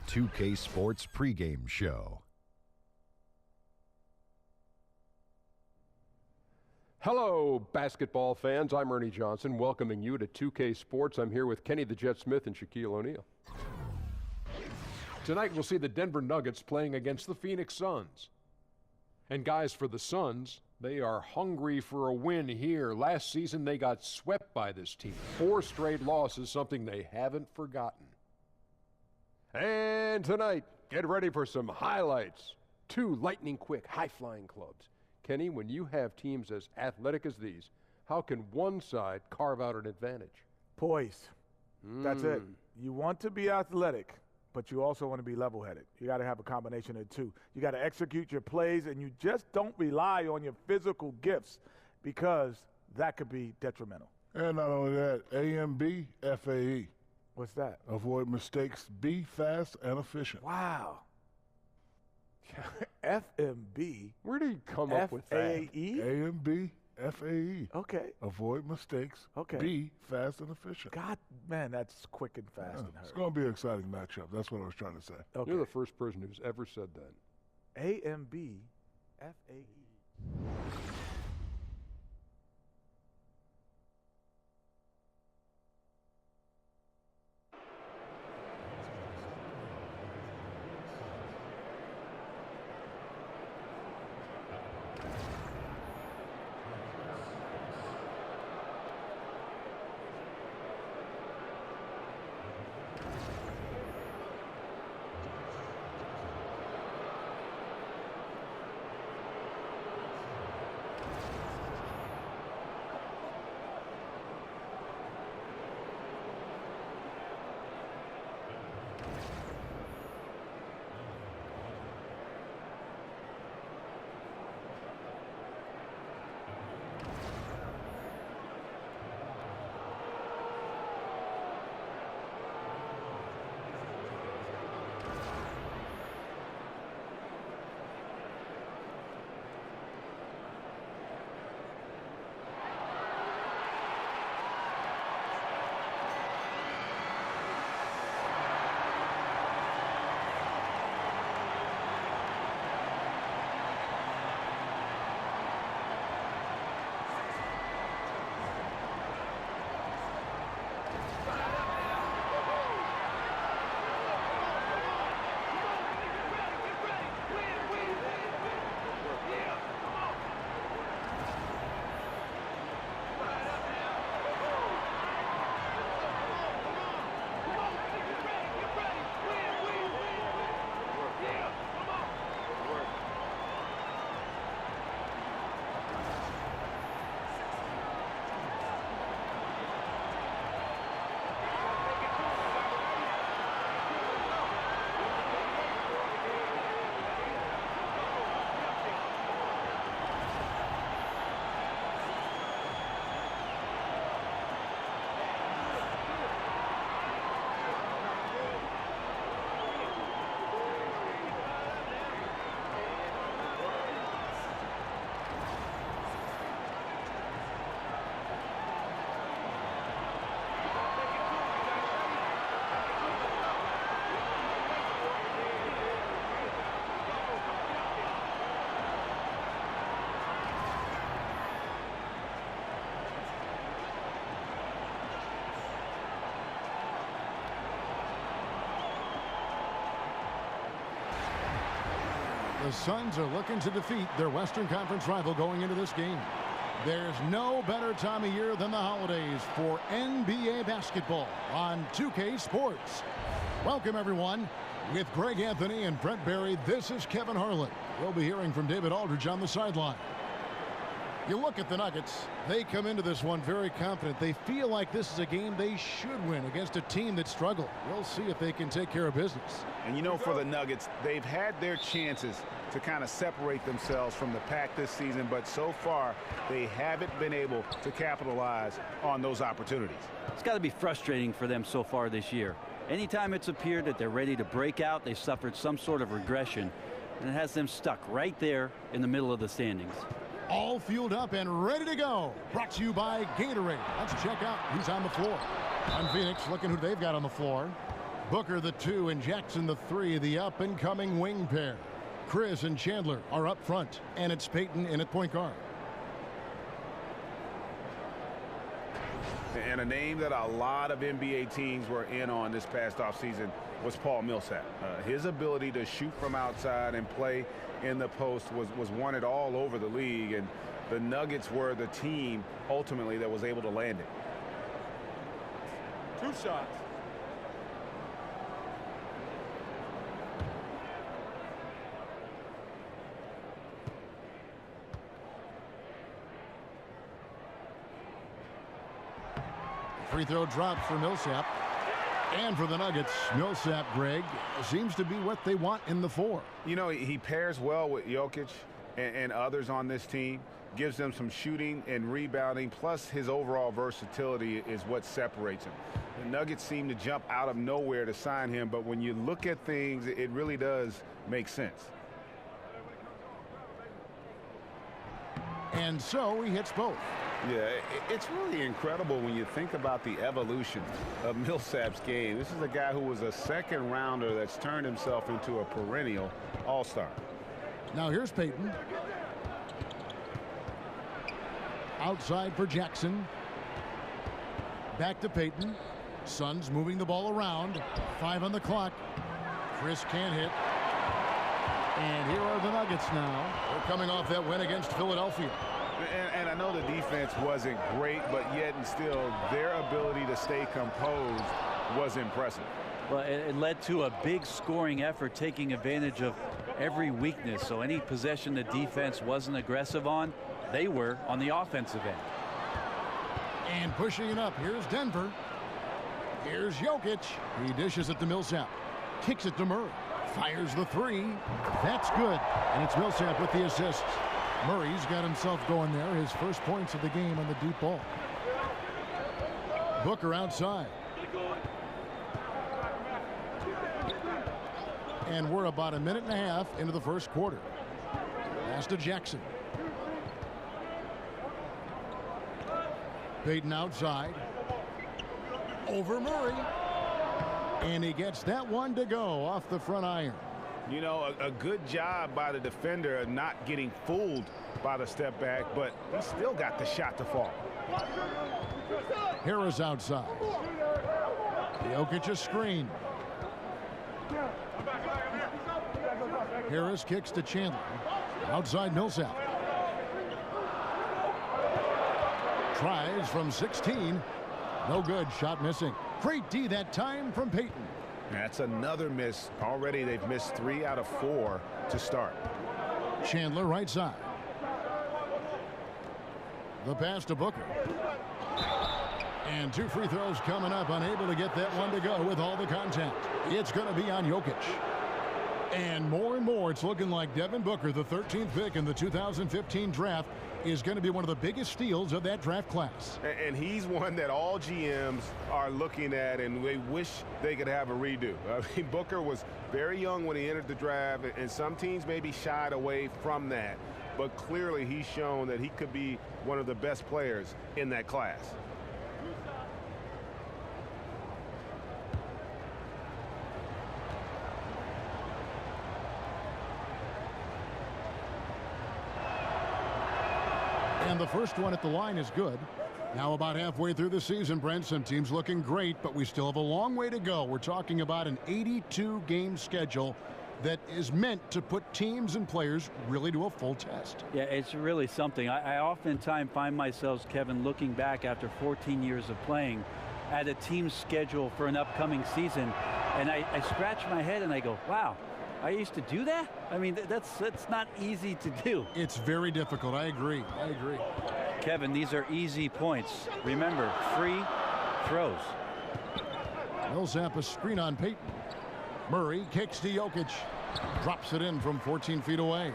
the 2K Sports pregame show. Hello, basketball fans. I'm Ernie Johnson, welcoming you to 2K Sports. I'm here with Kenny the Jet Smith and Shaquille O'Neal. Tonight we'll see the Denver Nuggets playing against the Phoenix Suns. And guys, for the Suns, they are hungry for a win here. Last season they got swept by this team. 4 straight losses, something they haven't forgotten. And tonight, get ready for some highlights. 2 lightning-quick, high-flying clubs. Kenny, when you have teams as athletic as these, how can one side carve out an advantage? Poise. That's it. You want to be athletic, but you also want to be level-headed. You got to have a combination of the two. You got to execute your plays, and you just don't rely on your physical gifts because that could be detrimental. And not only that, A&B, FAE. What's that? Avoid mistakes, be fast and efficient. Wow. FMB. Where do you come up with that? FAE? A&B, FAE. Okay. Avoid mistakes, Okay. be fast and efficient. God, man, that's quick and fast and It's hurt. going to be an exciting matchup. That's what I was trying to say. Okay. You're the first person who's ever said that. AMB, FAE. The Suns are looking to defeat their Western Conference rival going into this game. There's no better time of year than the holidays for NBA basketball on 2K Sports. Welcome, everyone. With Greg Anthony and Brent Barry, this is Kevin Harlan. We'll be hearing from David Aldridge on the sideline. You look at the Nuggets, they come into this one very confident. They feel like this is a game they should win against a team that struggled. We'll see if they can take care of business. And you know, for the Nuggets, they've had their chances to kind of separate themselves from the pack this season, but so far they haven't been able to capitalize on those opportunities. It's got to be frustrating for them so far this year. Anytime it's appeared that they're ready to break out, they've suffered some sort of regression, and it has them stuck right there in the middle of the standings. All fueled up and ready to go. Brought to you by Gatorade. Let's check out who's on the floor. On Phoenix, looking who they've got on the floor. Booker the 2 and Jackson the 3, the up-and-coming wing pair. Chris and Chandler are up front, and it's Payton in at point guard. And a name that a lot of NBA teams were in on this past offseason was Paul Millsap. His ability to shoot from outside and play in the post was wanted all over the league, and the Nuggets were the team ultimately that was able to land it. 2 shots. Free throw dropped for Millsap. And for the Nuggets, Millsap, Greg, seems to be what they want in the 4. You know, he pairs well with Jokic and others on this team, gives them some shooting and rebounding, plus his overall versatility is what separates him. The Nuggets seem to jump out of nowhere to sign him, but when you look at things, it really does make sense. And so he hits both. Yeah, it's really incredible when you think about the evolution of Millsap's game. This is a guy who was a second rounder that's turned himself into a perennial all-star. Now here's Payton. Outside for Jackson. Back to Payton. Suns moving the ball around. 5 on the clock. Chris can't hit. And here are the Nuggets now. They're coming off that win against Philadelphia. And I know the defense wasn't great, but yet and still their ability to stay composed was impressive. Well, it led to a big scoring effort, taking advantage of every weakness. So any possession the defense wasn't aggressive on, they were on the offensive end. And pushing it up, here's Denver. Here's Jokic. He dishes it to Millsap. Kicks it to Murray. Fires the 3. That's good. And it's Millsap with the assists. Murray's got himself going there. His first points of the game on the deep ball. Booker outside. And we're about a minute and a half into the first quarter. Pass to Jackson. Payton outside. Over Murray. And he gets that one to go off the front iron. You know, a good job by the defender of not getting fooled by the step back, but he still got the shot to fall. Harris outside. Jokic a screen. Harris kicks to Chandler. Outside Millsap. Tries from 16. No good. Shot missing. Great D that time from Payton. That's another miss. Already they've missed 3 out of 4 to start. Chandler right side. The pass to Booker. And 2 free throws coming up. Unable to get that one to go with all the contact. It's going to be on Jokic. And more, it's looking like Devin Booker, the 13th pick in the 2015 draft, is going to be one of the biggest steals of that draft class. And he's one that all GMs are looking at, and they wish they could have a redo. I mean, Booker was very young when he entered the draft, and some teams maybe shied away from that. But clearly he's shown that he could be one of the best players in that class. And the first one at the line is good. Now about halfway through the season, Brent, some teams looking great, but we still have a long way to go. We're talking about an 82-game schedule that is meant to put teams and players really to a full test. Yeah, it's really something. I oftentimes find myself, Kevin, looking back after 14 years of playing at a team's schedule for an upcoming season, and I scratch my head and I go, wow, I used to do that? I mean, that's not easy to do. It's very difficult. I agree. Kevin, these are easy points. Remember, free throws. Millsap a screen on Payton. Murray kicks to Jokic. Drops it in from 14 feet away.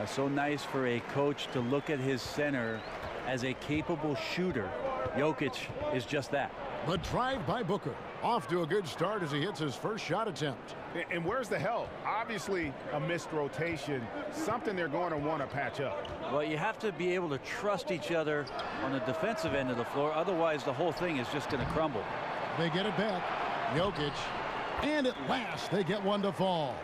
So nice for a coach to look at his center as a capable shooter. Jokic is just that. The drive by Booker. Off to a good start as he hits his first shot attempt. And where's the help? Obviously a missed rotation, something they're going to want to patch up. Well, you have to be able to trust each other on the defensive end of the floor. Otherwise, the whole thing is just going to crumble. They get it back. Jokic And at last, they get one to fall.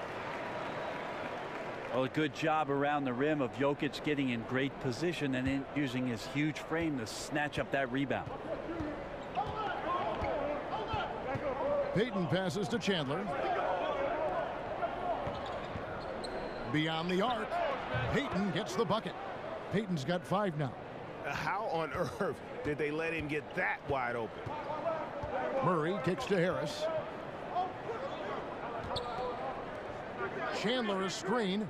Well, a good job around the rim of Jokic getting in great position and then using his huge frame to snatch up that rebound. Payton passes to Chandler. Beyond the arc, Payton gets the bucket. Payton's got 5 now. How on earth did they let him get that wide open? Murray kicks to Harris. Chandler a screen.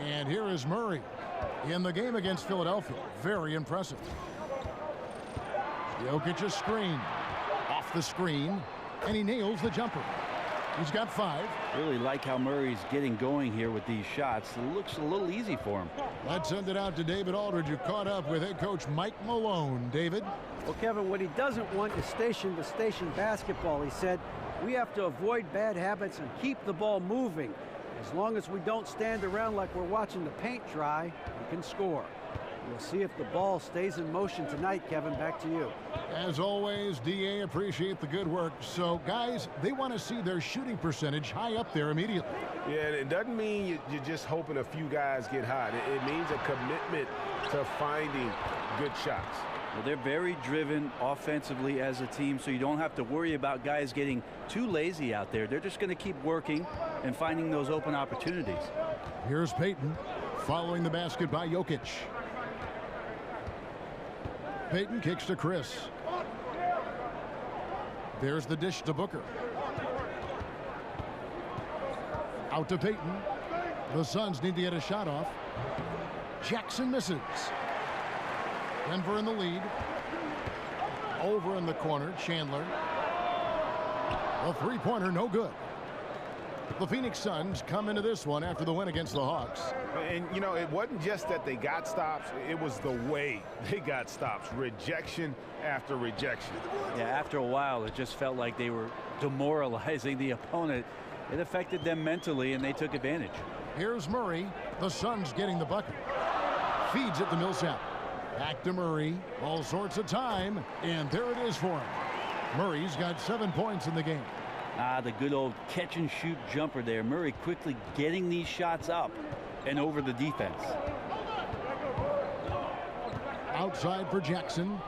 And here is Murray in the game against Philadelphia. Very impressive. Jokic a screen. Off the screen. And he nails the jumper. He's got 5. Really like how Murray's getting going here with these shots. It looks a little easy for him. Let's send it out to David Aldridge, who caught up with head coach Mike Malone. David? Well, Kevin, what he doesn't want is station-to-station basketball. He said, we have to avoid bad habits and keep the ball moving. As long as we don't stand around like we're watching the paint dry, we can score. We'll see if the ball stays in motion tonight, Kevin. Back to you. As always, DA, appreciate the good work. So, guys, they want to see their shooting percentage high up there immediately. Yeah, it doesn't mean you're just hoping a few guys get hot. It means a commitment to finding good shots. Well, they're very driven offensively as a team, so you don't have to worry about guys getting too lazy out there. They're just going to keep working and finding those open opportunities. Here's Payton following the basket by Jokic. Payton kicks to Chris. There's the dish to Booker. Out to Payton. The Suns need to get a shot off. Jackson misses. Denver in the lead. Over in the corner, Chandler. A three-pointer, no good. The Phoenix Suns come into this one after the win against the Hawks. And, you know, it wasn't just that they got stops. It was the way they got stops. Rejection after rejection. Yeah, after a while, it just felt like they were demoralizing the opponent. It affected them mentally, and they took advantage. Here's Murray. The Suns getting the bucket. Feeds it to Millsap. Back to Murray. All sorts of time. And there it is for him. Murray's got 7 points in the game. The good old catch and shoot jumper there. Murray quickly getting these shots up and over the defense. Outside for Jackson.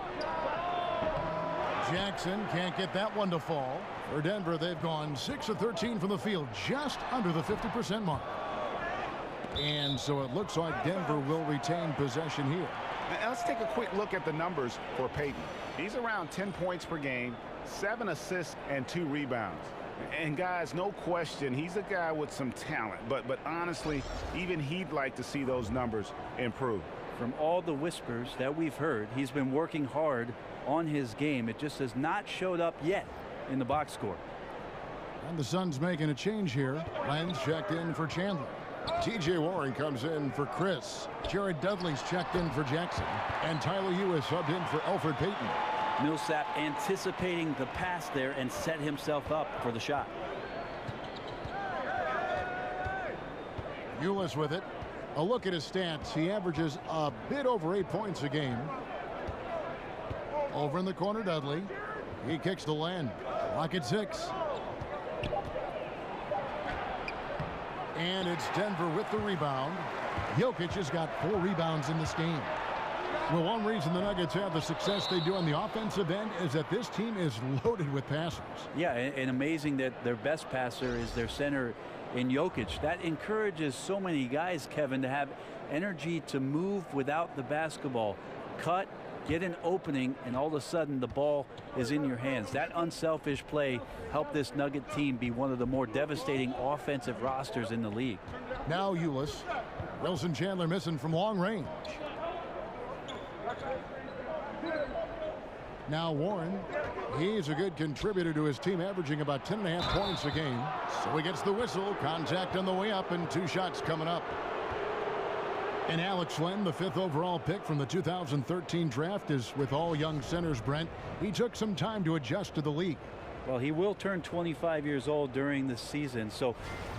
Jackson can't get that one to fall. For Denver, they've gone 6 of 13 from the field, just under the 50% mark. And so it looks like Denver will retain possession here. Now let's take a quick look at the numbers for Payton. He's around 10 points per game, 7 assists, and 2 rebounds. And guys, no question, he's a guy with some talent. But honestly, even he'd like to see those numbers improve. From all the whispers that we've heard, he's been working hard on his game. It just has not showed up yet in the box score. And the Suns making a change here. Lenz checked in for Chandler. TJ Warren comes in for Chris. Jared Dudley's checked in for Jackson. And Tyler Ewis subbed in for Elfrid Payton. Millsap anticipating the pass there and set himself up for the shot. Ewis with it. A look at his stats. He averages a bit over 8 points a game. Over in the corner, Dudley. He kicks to Len. Clock at 6. And it's Denver with the rebound. Jokic has got 4 rebounds in this game. Well, one reason the Nuggets have the success they do on the offensive end is that this team is loaded with passers. Yeah, and amazing that their best passer is their center in Jokic. That encourages so many guys, Kevin, to have energy to move without the basketball. Cut, get an opening, and all of a sudden the ball is in your hands. That unselfish play helped this Nugget team be one of the more devastating offensive rosters in the league. Now Ulis. Wilson Chandler missing from long range. Now Warren. He's a good contributor to his team, averaging about 10.5 points a game. So he gets the whistle. Contact on the way up, and 2 shots coming up. And Alex Len, the 5th overall pick from the 2013 draft, is with all young centers, Brent. He took some time to adjust to the league. Well, he will turn 25 years old during the season, so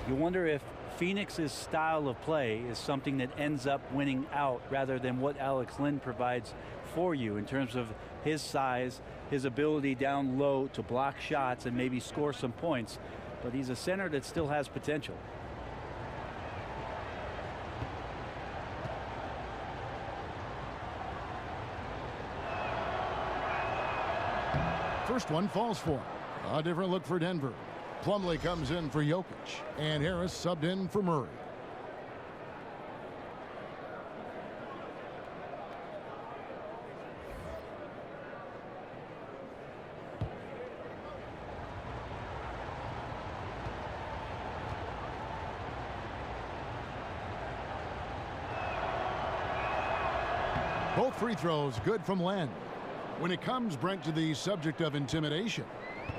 you wonder if Phoenix's style of play is something that ends up winning out rather than what Alex Len provides for you in terms of his size, his ability down low to block shots and maybe score some points. But he's a center that still has potential. First one falls for him. A different look for Denver. Plumlee comes in for Jokic, and Harris subbed in for Murray. Both free throws good from Len. When it comes, Brent, to the subject of intimidation,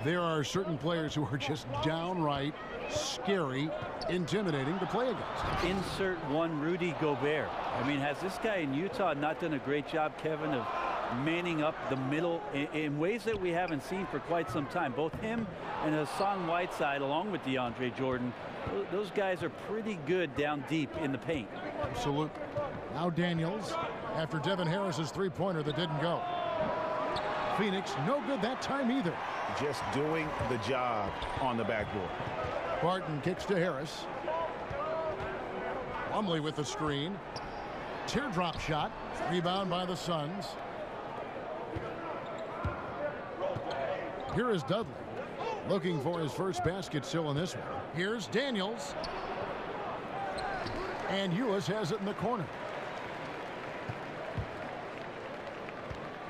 there are certain players who are just downright scary, intimidating to play against. Insert one Rudy Gobert. I mean, has this guy in Utah not done a great job, Kevin, of manning up the middle in ways that we haven't seen for quite some time? Both him and Hassan Whiteside, along with DeAndre Jordan, those guys are pretty good down deep in the paint. Absolutely. Now Daniels, after Devin Harris's three-pointer that didn't go. Phoenix, no good that time either. Just doing the job on the backboard. Barton kicks to Harris. Plumlee with the screen. Teardrop shot. Rebound by the Suns. Here is Dudley, looking for his first basket still in this one. Here's Daniels. And Ulis has it in the corner.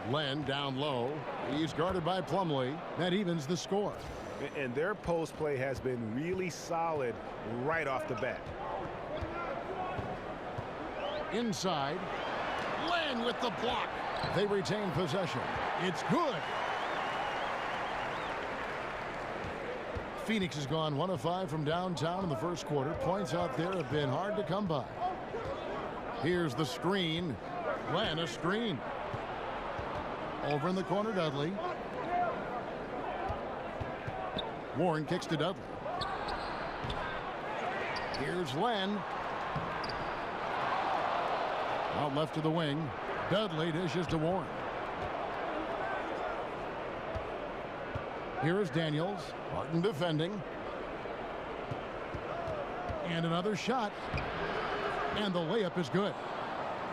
Len down low. He's guarded by Plumlee. That evens the score. And their post play has been really solid right off the bat. Inside. Len with the block. They retain possession. It's good. Phoenix has gone 1 of 5 from downtown in the first quarter. Points out there have been hard to come by. Here's the screen. Len, a screen. Over in the corner, Dudley. Warren kicks to Dudley. Here's Len. Out left to the wing. Dudley dishes to Warren. Here is Daniels. Martin defending. And another shot. And the layup is good.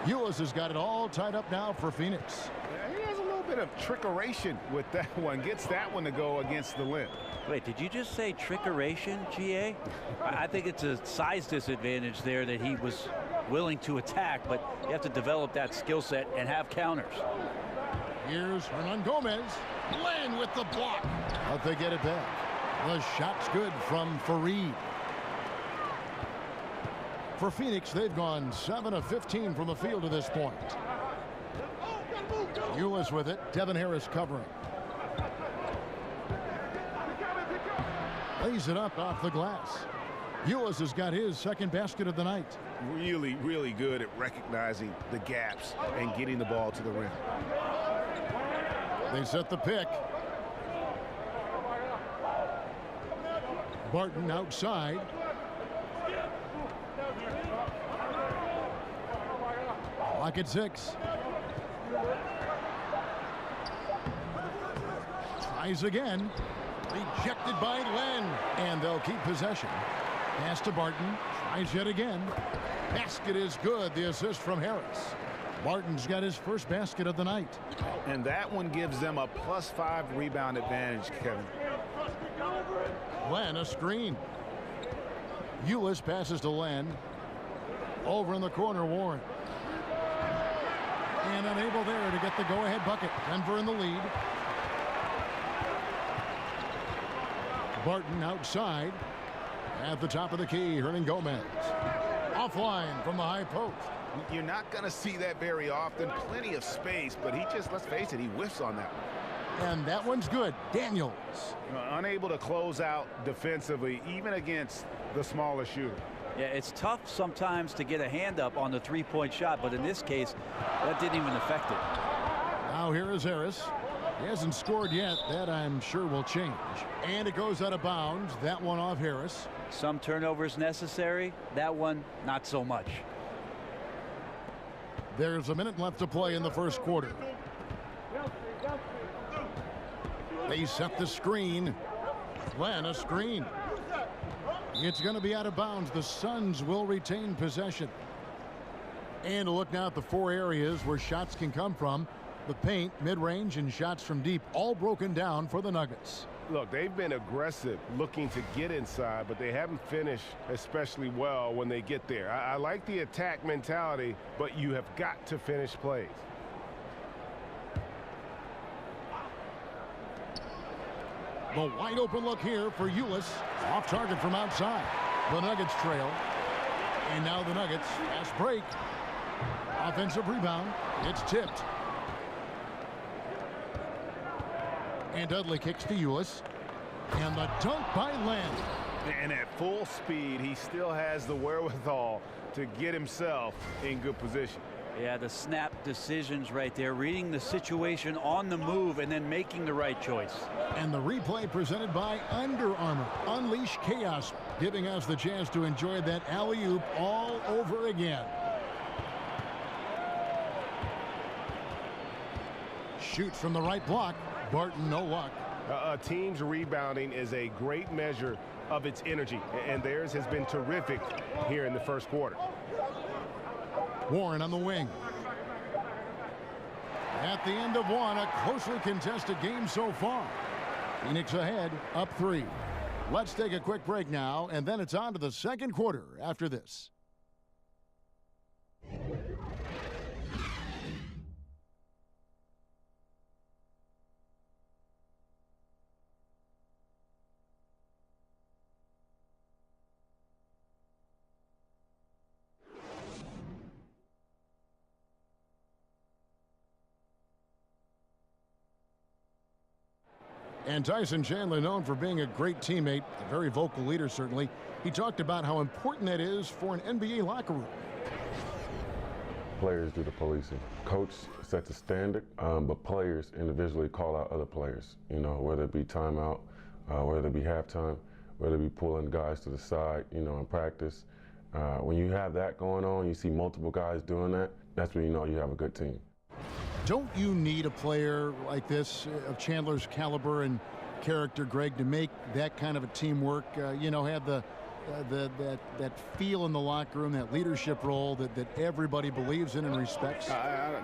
Ulis has got it all tied up now for Phoenix. He has a little bit of trickeration with that one. Gets that one to go against the limb. Wait, did you just say trickeration, GA? I think it's a size disadvantage there that he was willing to attack, but you have to develop that skill set and have counters. Here's Hernangomez. Len with the block. But they get it back. The shot's good from Fareed. For Phoenix, they've gone 7 of 15 from the field to this point. Ulis with it. Devin Harris covering. Lays it up off the glass. Ulis has got his second basket of the night. Really, really good at recognizing the gaps and getting the ball to the rim. They set the pick. Barton outside. Clock at 6. Tries again. Rejected by Len. And they'll keep possession. Pass to Barton. Tries yet again. Basket is good. The assist from Harris. Barton's got his first basket of the night. And that one gives them a +5 rebound advantage, Kevin. Len, a screen. Ulis passes to Len. Over in the corner, Warren. And unable there to get the go-ahead bucket. Denver in the lead. Barton outside. At the top of the key, Hernangomez. Offline from the high post. You're not going to see that very often. Plenty of space, but he just, let's face it, he whiffs on that one. And that one's good. Daniels. Unable to close out defensively, even against the smaller shooter. Yeah, it's tough sometimes to get a hand up on the three-point shot, but in this case, that didn't even affect it. Now here is Harris. He hasn't scored yet. That, I'm sure, will change. And it goes out of bounds. That one off Harris. Some turnovers necessary. That one, not so much. There's a minute left to play in the first quarter. They set the screen. Then a screen. It's going to be out of bounds. The Suns will retain possession. And look now at the 4 areas where shots can come from. The paint, mid-range, and shots from deep, all broken down for the Nuggets. Look, they've been aggressive looking to get inside, but they haven't finished especially well when they get there. I like the attack mentality, but you have got to finish plays. The wide open look here for Ulis. Off target from outside. The Nuggets trail. And now the Nuggets fast break. Offensive rebound. It's tipped. And Dudley kicks to Ulis. And the dunk by Len. And at full speed, he still has the wherewithal to get himself in good position. Yeah, the snap decisions right there, reading the situation on the move and then making the right choice. And the replay presented by Under Armour. Unleash chaos, giving us the chance to enjoy that alley-oop all over again. Shoots from the right block. Barton, no luck. A team's rebounding is a great measure of its energy, and theirs has been terrific here in the first quarter. Warren on the wing. At the end of one, a closely contested game so far. Phoenix ahead, up 3. Let's take a quick break now, and then it's on to the second quarter after this. And Tyson Chandler, known for being a great teammate, a very vocal leader certainly. He talked about how important that is for an NBA locker room. Players do the policing. Coach sets a standard, but players individually call out other players. You know, whether it be timeout, whether it be halftime, whether it be pulling guys to the side, you know, in practice. When you have that going on, you see multiple guys doing that, that's when you know you have a good team. Don't you need a player like this of Chandler's caliber and character, Greg, to make that kind of a teamwork? You know, have that feel in the locker room, that leadership role that everybody believes in and respects?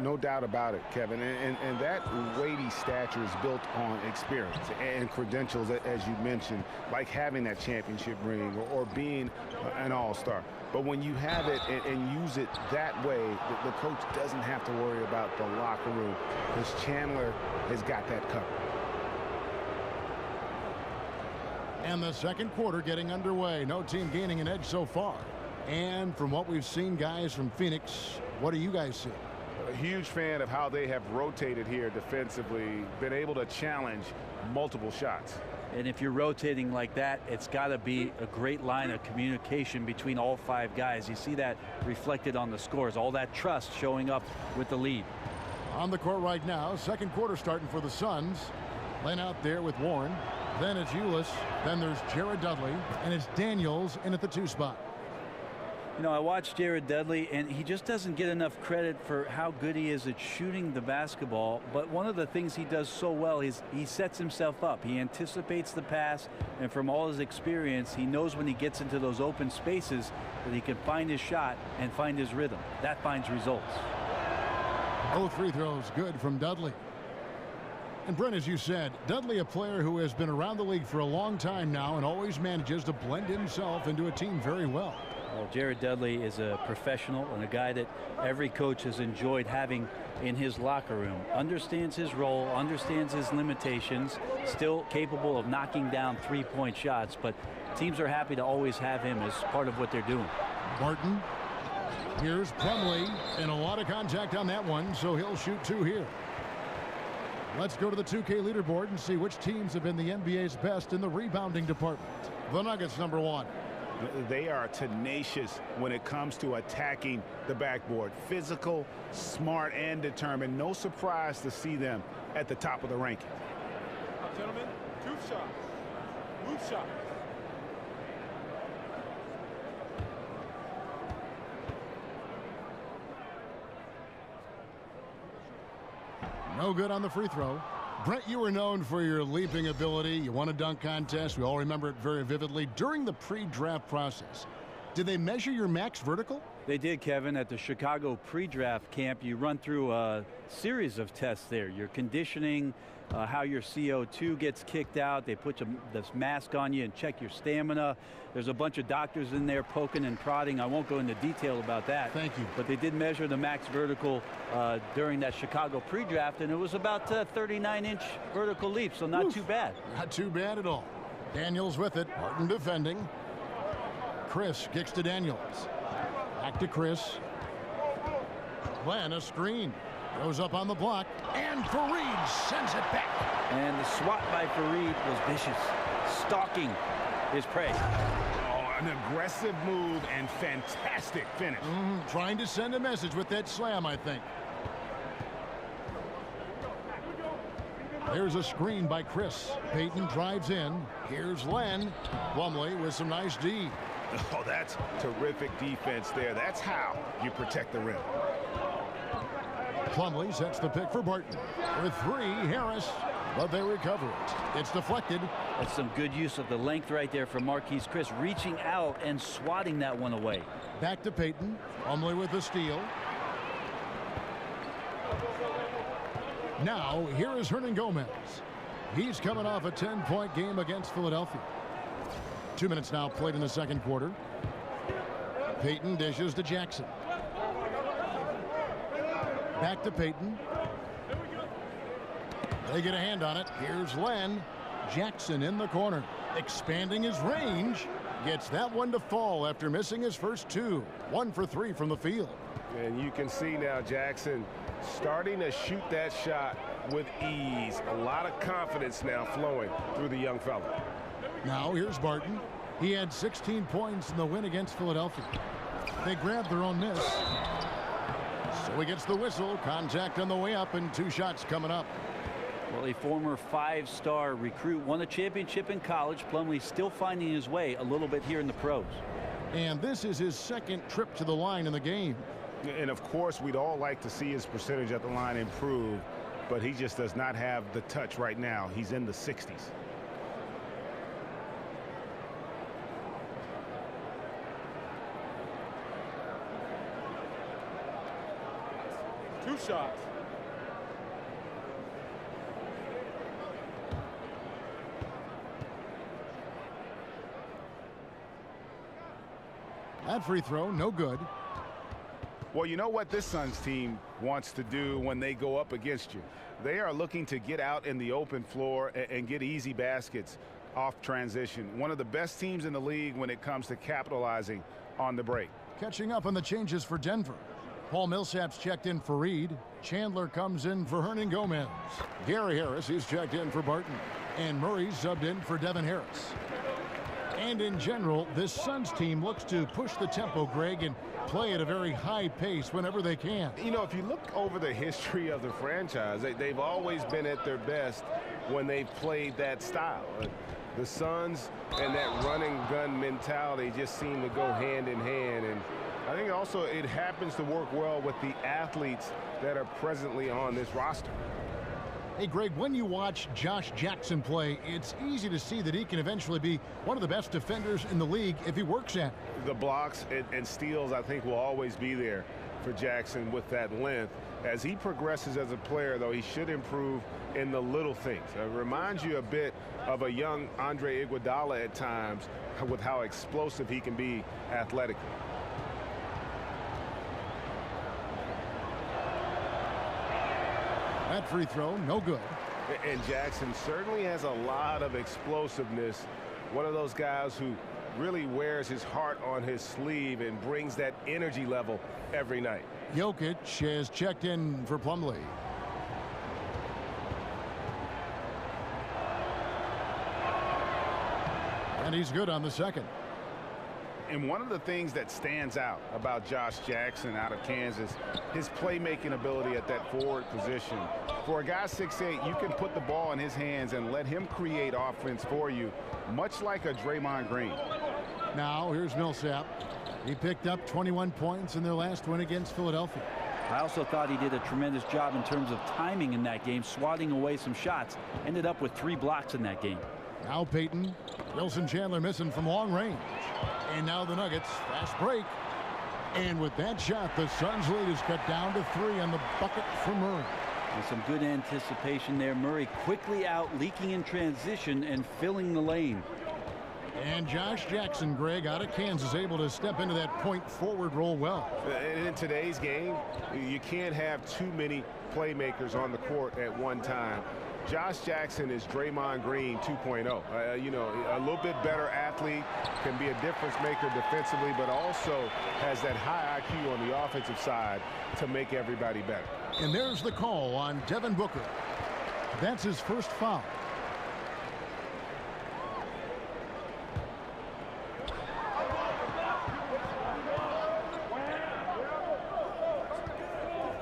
No doubt about it, Kevin. And that weighty stature is built on experience and credentials, as you mentioned, like having that championship ring or being an all-star. But when you have it and use it that way, the coach doesn't have to worry about the locker room because Chandler has got that covered. And the second quarter getting underway. No team gaining an edge so far. And from what we've seen, guys, from Phoenix, what do you guys see? A huge fan of how they have rotated here defensively, been able to challenge multiple shots. And if you're rotating like that, it's got to be a great line of communication between all 5 guys. You see that reflected on the scores, all that trust showing up with the lead. On the court right now, second quarter starting for the Suns. Len out there with Warren. Then it's Ulis. Then there's Jared Dudley. And it's Daniels in at the 2 spot. You know, I watched Jared Dudley, and he just doesn't get enough credit for how good he is at shooting the basketball. But one of the things he does so well is he sets himself up. He anticipates the pass, and from all his experience, he knows when he gets into those open spaces that he can find his shot and find his rhythm. That finds results. Both free throws good from Dudley. And Brent, as you said, Dudley, a player who has been around the league for a long time now and always manages to blend himself into a team very well. Well, Jared Dudley is a professional and a guy that every coach has enjoyed having in his locker room. Understands his role, understands his limitations, still capable of knocking down 3-point shots, but teams are happy to always have him as part of what they're doing. Barton. Here's Plumlee, and a lot of contact on that one, so he'll shoot 2 here. Let's go to the 2K leaderboard and see which teams have been the NBA's best in the rebounding department. The Nuggets, number 1. They are tenacious when it comes to attacking the backboard. Physical, smart, and determined. No surprise to see them at the top of the ranking. Gentlemen, 2 shots. Move shot. No good on the free throw. Brett, you were known for your leaping ability. You won a dunk contest. We all remember it very vividly. During the pre-draft process, did they measure your max vertical? They did, Kevin. At the Chicago pre-draft camp, you run through a series of tests there. Your conditioning, how your CO2 gets kicked out. They put this mask on you and check your stamina. There's a bunch of doctors in there poking and prodding. I won't go into detail about that. Thank you. But they did measure the max vertical during that Chicago pre-draft, and it was about 39-inch vertical leap, so not too bad. Not too bad at all. Daniels with it. Martin defending. Chris kicks to Daniels. Back to Chris. Glenn, a screen. Goes up on the block. And Fareed sends it back. And the swat by Fareed was vicious. Stalking his prey. Oh, an aggressive move and fantastic finish. Trying to send a message with that slam, I think. There's a screen by Chris. Payton drives in. Here's Len. Plumlee with some nice D. Oh, that's terrific defense there. That's how you protect the rim. Plumlee sets the pick for Barton. For three, Harris. But they recover it. It's deflected. That's some good use of the length right there from Marquise Chris, reaching out and swatting that one away. Back to Payton. Plumlee with the steal. Now, here is Hernan Gomez. He's coming off a 10-point game against Philadelphia. 2 minutes now played in the second quarter. Payton dishes to Jackson. Back to Payton. They get a hand on it. Here's Len. Jackson in the corner. Expanding his range. Gets that one to fall after missing his first two. 1 for 3 from the field. And you can see now Jackson starting to shoot that shot with ease. A lot of confidence now flowing through the young fella. Now here's Barton. He had 16 points in the win against Philadelphia. They grabbed their own miss. So he gets the whistle. Contact on the way up and 2 shots coming up. Well, a former 5-star recruit won a championship in college. Plumlee still finding his way a little bit here in the pros. And this is his second trip to the line in the game. And of course, we'd all like to see his percentage at the line improve, but he just does not have the touch right now. He's in the 60s. Two shots. That free throw, no good. Well, you know what this Suns team wants to do when they go up against you? They are looking to get out in the open floor and get easy baskets off transition. One of the best teams in the league when it comes to capitalizing on the break. Catching up on the changes for Denver. Paul Millsap's checked in for Reed. Chandler comes in for Hernan Gomez. Gary Harris, he's checked in for Barton. And Murray's subbed in for Devin Harris. And in general, this Suns team looks to push the tempo, Greg, and play at a very high pace whenever they can. You know, if you look over the history of the franchise, they've always been at their best when they've played that style. The Suns and that running gun mentality just seem to go hand in hand. And I think also it happens to work well with the athletes that are presently on this roster. Hey, Greg, when you watch Josh Jackson play, it's easy to see that he can eventually be one of the best defenders in the league if he works at it. The blocks and steals, I think, will always be there for Jackson with that length. As he progresses as a player, though, he should improve in the little things. It reminds you a bit of a young Andre Iguodala at times with how explosive he can be athletically. That free throw, no good. And Jackson certainly has a lot of explosiveness. One of those guys who really wears his heart on his sleeve and brings that energy level every night. Jokic has checked in for Plumlee. And he's good on the second. And one of the things that stands out about Josh Jackson out of Kansas, his playmaking ability at that forward position. For a guy 6'8", you can put the ball in his hands and let him create offense for you, much like a Draymond Green. Now here's Millsap. He picked up 21 points in their last win against Philadelphia. I also thought he did a tremendous job in terms of timing in that game, swatting away some shots. Ended up with 3 blocks in that game. Now Payton. Wilson Chandler missing from long range. And now the Nuggets. Fast break. And with that shot, the Suns' lead is cut down to 3 on the bucket for Murray. And some good anticipation there. Murray quickly out, leaking in transition and filling the lane. And Josh Jackson, Greg, out of Kansas, able to step into that point forward role well. And in today's game, you can't have too many playmakers on the court at one time. Josh Jackson is Draymond Green 2.0. You know, a little bit better athlete, can be a difference maker defensively, but also has that high IQ on the offensive side to make everybody better. And there's the call on Devin Booker. That's his first foul.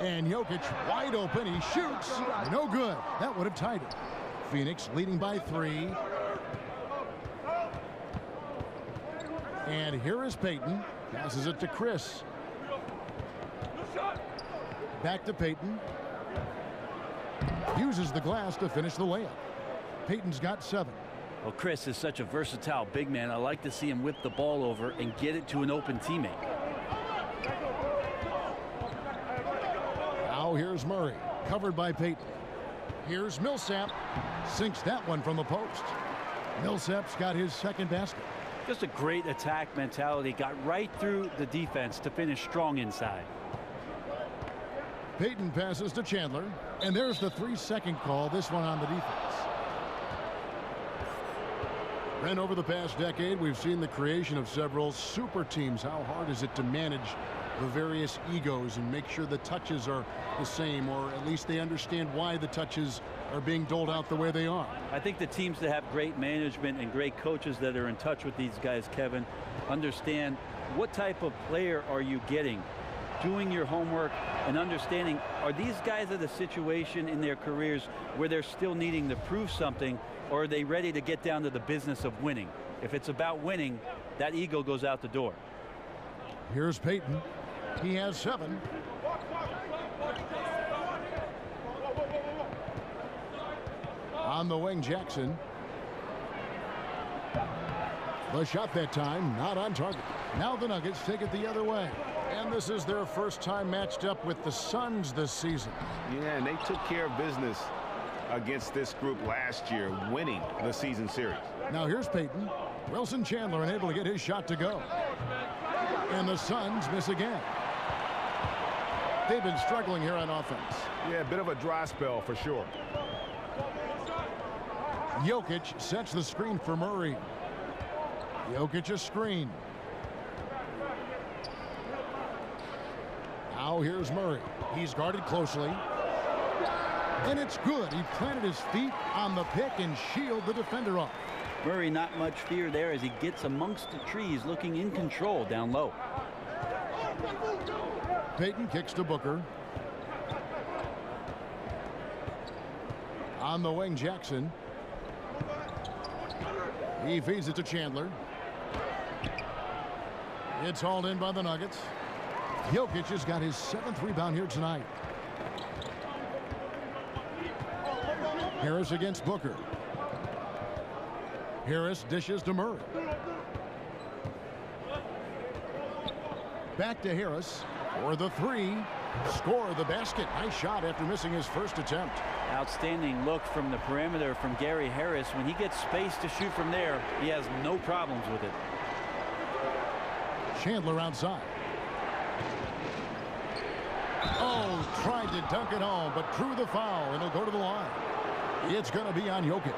And Jokic wide open. He shoots. No good. That would have tied it. Phoenix leading by 3. And here is Payton. Passes it to Chris. Back to Payton. Uses the glass to finish the layup. Payton's got 7. Well, Chris is such a versatile big man. I like to see him whip the ball over and get it to an open teammate. Now here's Murray, covered by Payton. Here's Millsap, sinks that one from the post. Millsap's got his second basket. Just a great attack mentality. Got right through the defense to finish strong inside. Payton passes to Chandler, and there's the 3-second call, this one on the defense. And over the past decade, we've seen the creation of several super teams. How hard is it to manage the various egos and make sure the touches are the same, or at least they understand why the touches are being doled out the way they are? I think the teams that have great management and great coaches that are in touch with these guys, Kevin, understand what type of player are you getting, doing your homework and understanding, are these guys at a situation in their careers where they're still needing to prove something, or are they ready to get down to the business of winning? If it's about winning, that ego goes out the door. Here's Payton. He has 7. On the wing, Jackson. The shot that time, not on target. Now the Nuggets take it the other way. And this is their first time matched up with the Suns this season. Yeah, and they took care of business against this group last year, winning the season series. Now here's Payton. Wilson Chandler unable to get his shot to go. And the Suns miss again. They've been struggling here on offense. Yeah, a bit of a dry spell for sure. Jokic sets the screen for Murray. Jokic a screen. Now here's Murray. He's guarded closely. And it's good. He planted his feet on the pick and shielded the defender off. Murray, not much fear there as he gets amongst the trees, looking in control down low. Payton kicks to Booker. On the wing, Jackson. He feeds it to Chandler. It's hauled in by the Nuggets. Jokic has got his 7th rebound here tonight. Harris against Booker. Harris dishes to Murray. Back to Harris for the 3. Score the basket. Nice shot after missing his first attempt. Outstanding look from the perimeter from Gary Harris. When he gets space to shoot from there, he has no problems with it. Chandler outside. Oh, tried to dunk it home, but drew the foul, and he'll go to the line. It's going to be on Jokic.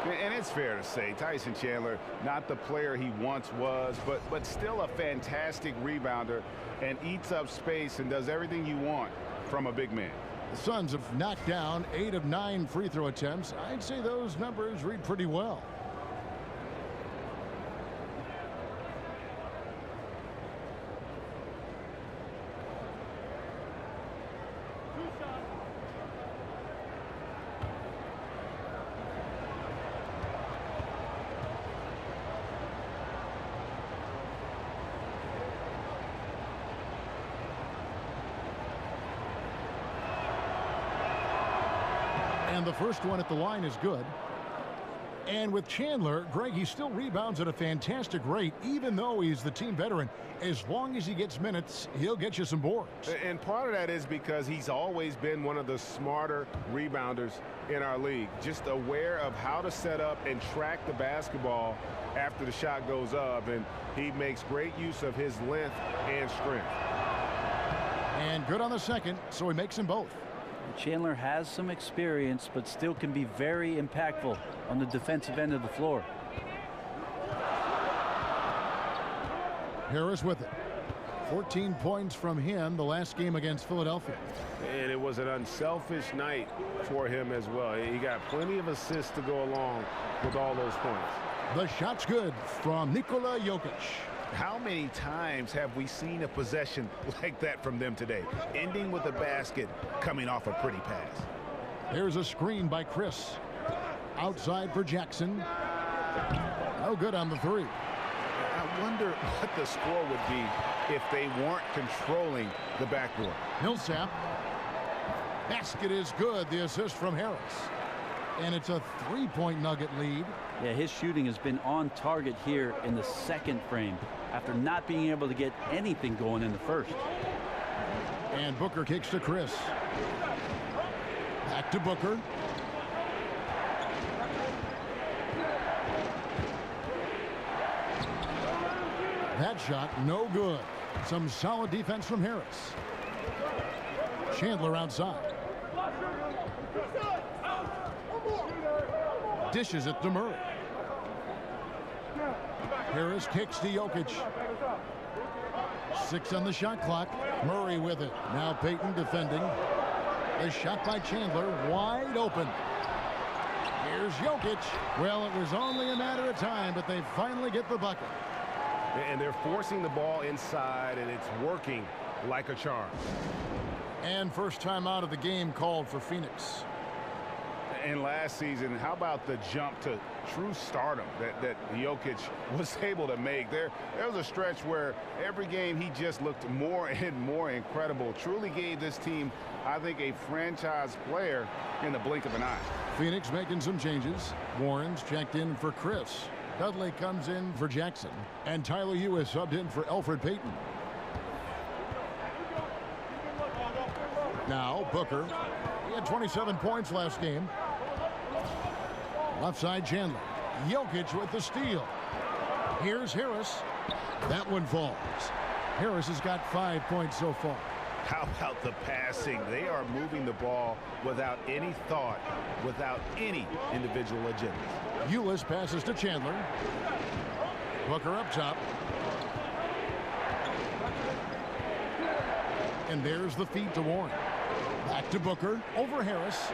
And it's fair to say, Tyson Chandler, not the player he once was, but still a fantastic rebounder and eats up space and does everything you want from a big man. The Suns have knocked down 8 of 9 free throw attempts. I'd say those numbers read pretty well. And the first one at the line is good. And with Chandler, Greg, he still rebounds at a fantastic rate, even though he's the team veteran. As long as he gets minutes, he'll get you some boards. And part of that is because he's always been one of the smarter rebounders in our league. Just aware of how to set up and track the basketball after the shot goes up. And he makes great use of his length and strength. And good on the second, so he makes them both. Chandler has some experience, but still can be very impactful on the defensive end of the floor. Harris with it. 14 points from him the last game against Philadelphia. And it was an unselfish night for him as well. He got plenty of assists to go along with all those points. The shot's good from Nikola Jokic. How many times have we seen a possession like that from them today, ending with a basket coming off a pretty pass? There's a screen by Chris. Outside for Jackson. No good on the three. I wonder what the score would be if they weren't controlling the backboard. Millsap. Basket is good. The assist from Harris. And it's a three-point Nugget lead. Yeah, his shooting has been on target here in the second frame after not being able to get anything going in the first. And Booker kicks to Chris. Back to Booker. That shot, no good. Some solid defense from Harris. Chandler outside. Dishes it to Murray. Harris kicks to Jokic. 6 on the shot clock. Murray with it. Now Payton defending. The shot by Chandler, wide open. Here's Jokic. Well, it was only a matter of time, but they finally get the bucket. And they're forcing the ball inside, and it's working like a charm. And first time out of the game called for Phoenix. And last season, how about the jump to true stardom that Jokic was able to make? There was a stretch where every game he just looked more and more incredible. Truly gave this team, I think, a franchise player in the blink of an eye. Phoenix making some changes. Warren's checked in for Chris. Dudley comes in for Jackson. And Tyler Hugh is subbed in for Elfrid Payton. Now Booker. He had 27 points last game. Left side Chandler. Jokic with the steal. Here's Harris. That one falls. Harris has got 5 points so far. How about the passing? They are moving the ball without any thought, without any individual agenda. Ulis passes to Chandler. Booker up top. And there's the feed to Warren. Back to Booker. Over Harris.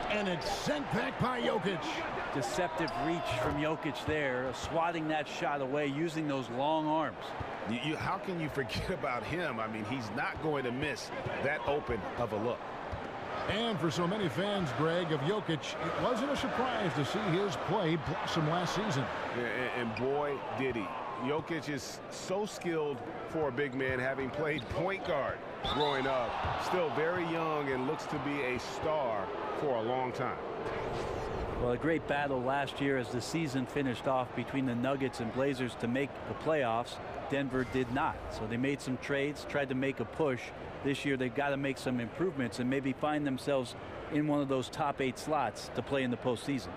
And it's sent back by Jokic. Deceptive reach from Jokic there, swatting that shot away using those long arms. How can you forget about him? I mean, he's not going to miss that open of a look. And for so many fans, Greg, of Jokic, it wasn't a surprise to see his play blossom last season. And boy, did he. Jokic is so skilled for a big man, having played point guard growing up. Still very young and looks to be a star for a long time. Well, a great battle last year as the season finished off between the Nuggets and Blazers to make the playoffs. Denver did not. So they made some trades, tried to make a push. This year they've got to make some improvements and maybe find themselves in one of those top 8 slots to play in the postseason.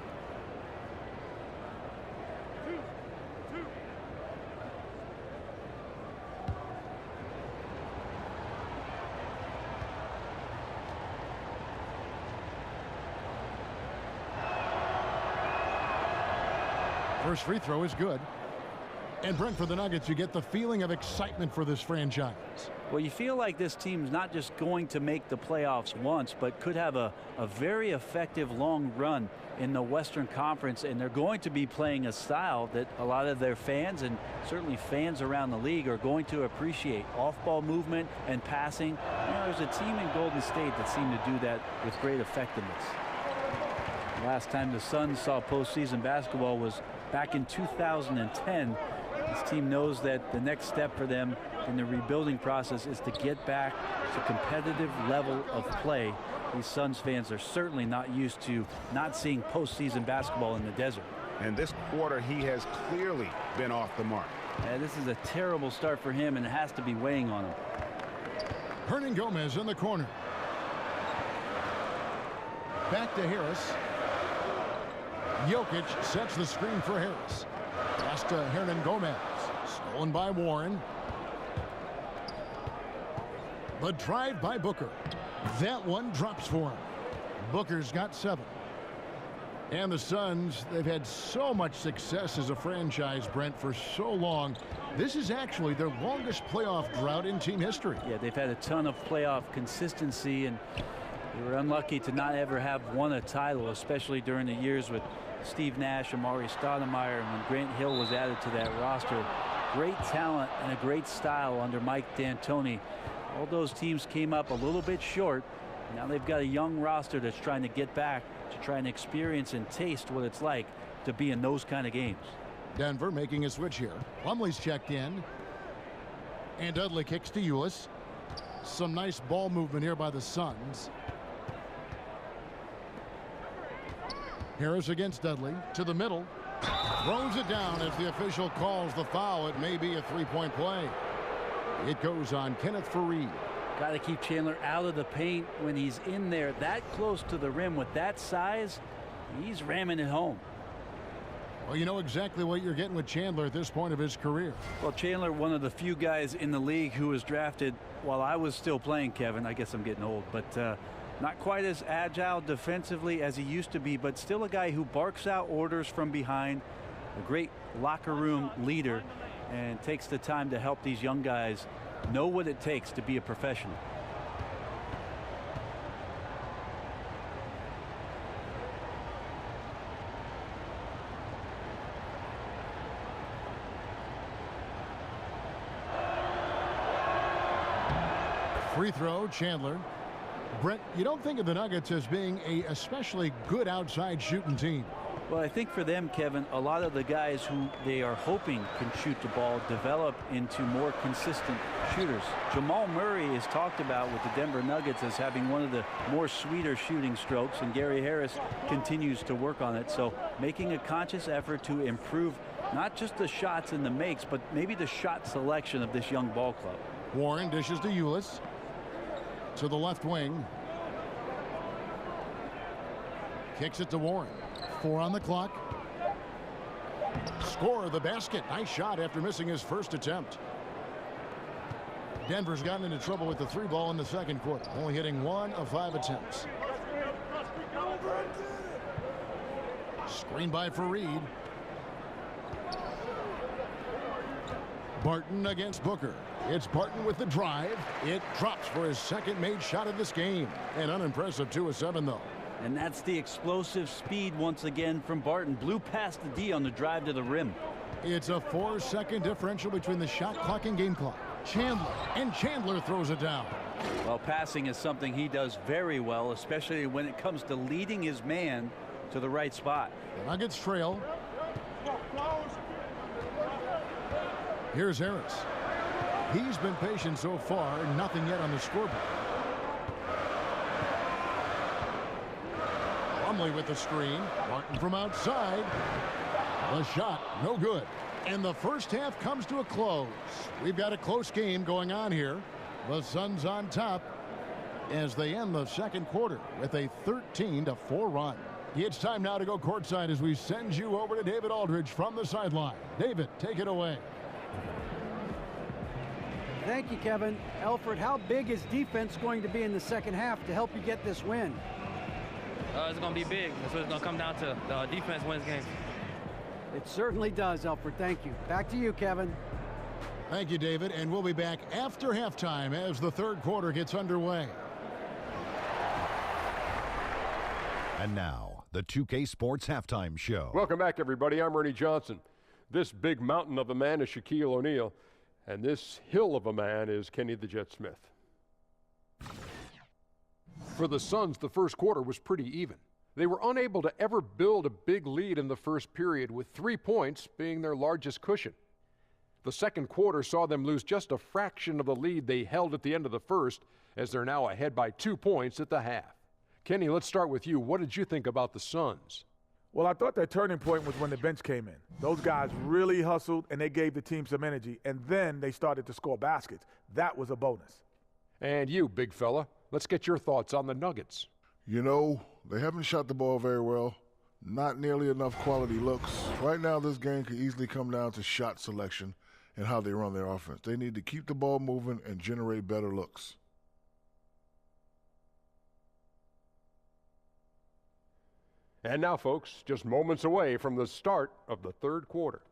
First free throw is good. And Brent, for the Nuggets, you get the feeling of excitement for this franchise. Well, you feel like this team's not just going to make the playoffs once, but could have a very effective long run in the Western Conference, and they're going to be playing a style that a lot of their fans and certainly fans around the league are going to appreciate. Off-ball movement and passing. You know, there's a team in Golden State that seemed to do that with great effectiveness. Last time the Suns saw postseason basketball was back in 2010. This team knows that the next step for them in the rebuilding process is to get back to competitive level of play. These Suns fans are certainly not used to not seeing postseason basketball in the desert. And this quarter, he has clearly been off the mark. This is a terrible start for him, and it has to be weighing on him. Hernan Gomez in the corner. Back to Harris. Jokic sets the screen for Harris. Pass to Hernan Gomez. Stolen by Warren. The drive by Booker. That one drops for him. Booker's got 7. And the Suns, they've had so much success as a franchise, Brent, for so long. This is actually their longest playoff drought in team history. Yeah, they've had a ton of playoff consistency, and they were unlucky to not ever have won a title, especially during the years with Steve Nash, Amari Stoudemire, and when Grant Hill was added to that roster. Great talent and a great style under Mike D'Antoni. All those teams came up a little bit short. Now they've got a young roster that's trying to get back to try and experience and taste what it's like to be in those kind of games. Denver making a switch here. Plumlee's checked in. And Dudley kicks to Ulis. Some nice ball movement here by the Suns. Harris against Dudley. To the middle. Throws it down as the official calls the foul. It may be a three-point play. It goes on Kenneth Faried. Got to keep Chandler out of the paint when he's in there that close to the rim with that size. He's ramming it home. Well, you know exactly what you're getting with Chandler at this point of his career. Well, Chandler, one of the few guys in the league who was drafted while I was still playing, Kevin. I guess I'm getting old, but not quite as agile defensively as he used to be, but still a guy who barks out orders from behind, a great locker room leader, and takes the time to help these young guys know what it takes to be a professional. Free throw, Chandler. Brent, you don't think of the Nuggets as being a especially good outside shooting team. Well, I think for them, Kevin, a lot of the guys who they are hoping can shoot the ball develop into more consistent shooters. Jamal Murray is talked about with the Denver Nuggets as having one of the more sweeter shooting strokes, and Gary Harris continues to work on it. So making a conscious effort to improve not just the shots and the makes, but maybe the shot selection of this young ball club. Warren dishes to Ulis. To the left wing. Kicks it to Warren. 4 on the clock. Score the basket. Nice shot after missing his first attempt. Denver's gotten into trouble with the 3 ball in the second quarter, only hitting 1 of 5 attempts. Screen by Faried. Barton against Booker. It's Barton with the drive. It drops for his second made shot of this game. An unimpressive 2 of 7 though. And that's the explosive speed once again from Barton. Blew past the D on the drive to the rim. It's a 4-second differential between the shot clock and game clock. Chandler throws it down. Well, passing is something he does very well, especially when it comes to leading his man to the right spot. The Nuggets trail. Here's Harris. He's been patient so far, nothing yet on the scoreboard. Plumlee with the screen. Martin from outside. The shot, no good. And the first half comes to a close. We've got a close game going on here. The Suns on top as they end the second quarter with a 13-4 run. It's time now to go courtside as we send you over to David Aldridge from the sideline. David, take it away. Thank you, Kevin. Alfred, how big is defense going to be in the second half to help you get this win? It's going to be big. That's what it's going to come down to. The defense wins games. It certainly does, Alfred. Thank you. Back to you, Kevin. Thank you, David. And we'll be back after halftime as the third quarter gets underway. And now, the 2K Sports Halftime Show. Welcome back, everybody. I'm Ernie Johnson. This big mountain of a man is Shaquille O'Neal, and this hill of a man is Kenny the Jet Smith. For the Suns, the first quarter was pretty even. They were unable to ever build a big lead in the first period, with 3 points being their largest cushion. The second quarter saw them lose just a fraction of the lead they held at the end of the first, as they're now ahead by 2 points at the half. Kenny, let's start with you. What did you think about the Suns? Well, I thought their turning point was when the bench came in. Those guys really hustled, and they gave the team some energy, and then they started to score baskets. That was a bonus. And you, big fella, let's get your thoughts on the Nuggets. You know, they haven't shot the ball very well. Not nearly enough quality looks. Right now, this game could easily come down to shot selection and how they run their offense. They need to keep the ball moving and generate better looks. And now, folks, just moments away from the start of the third quarter.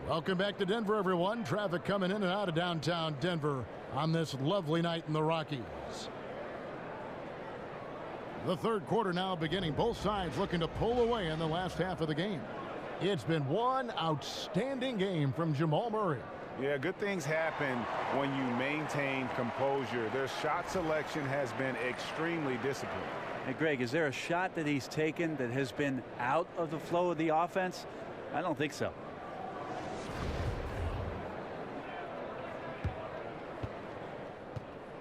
Welcome back to Denver, everyone. Traffic coming in and out of downtown Denver on this lovely night in the Rockies. The third quarter now beginning. Both sides looking to pull away in the last half of the game. It's been one outstanding game from Jamal Murray. Yeah, good things happen when you maintain composure. Their shot selection has been extremely disciplined. Hey, Greg, is there a shot that he's taken that has been out of the flow of the offense? I don't think so.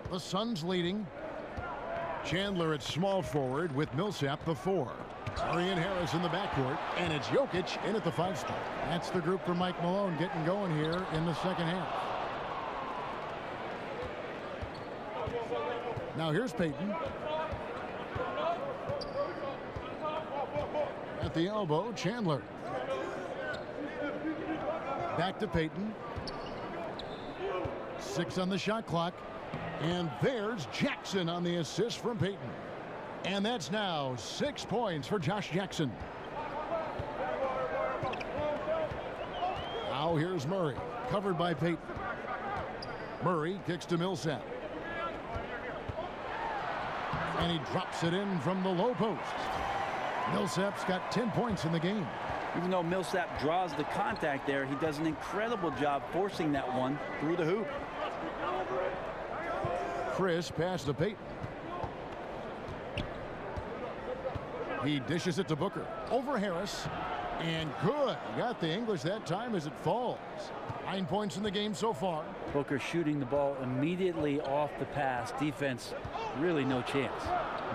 The Suns leading. Chandler at small forward with Millsap the 4. Murray and Harris in the backcourt, and it's Jokic in at the 5 spot. That's the group for Mike Malone getting going here in the second half. Now here's Payton. At the elbow, Chandler. Back to Payton. 6 on the shot clock. And there's Jackson on the assist from Payton. And that's now 6 points for Josh Jackson. Now here's Murray, covered by Payton. Murray kicks to Millsap. And he drops it in from the low post. Millsap's got 10 points in the game. Even though Millsap draws the contact there, he does an incredible job forcing that one through the hoop. Chris pass to Payton. He dishes it to Booker. Over Harris. And good. Got the English that time as it falls. 9 points in the game so far. Booker shooting the ball immediately off the pass. Defense, really no chance.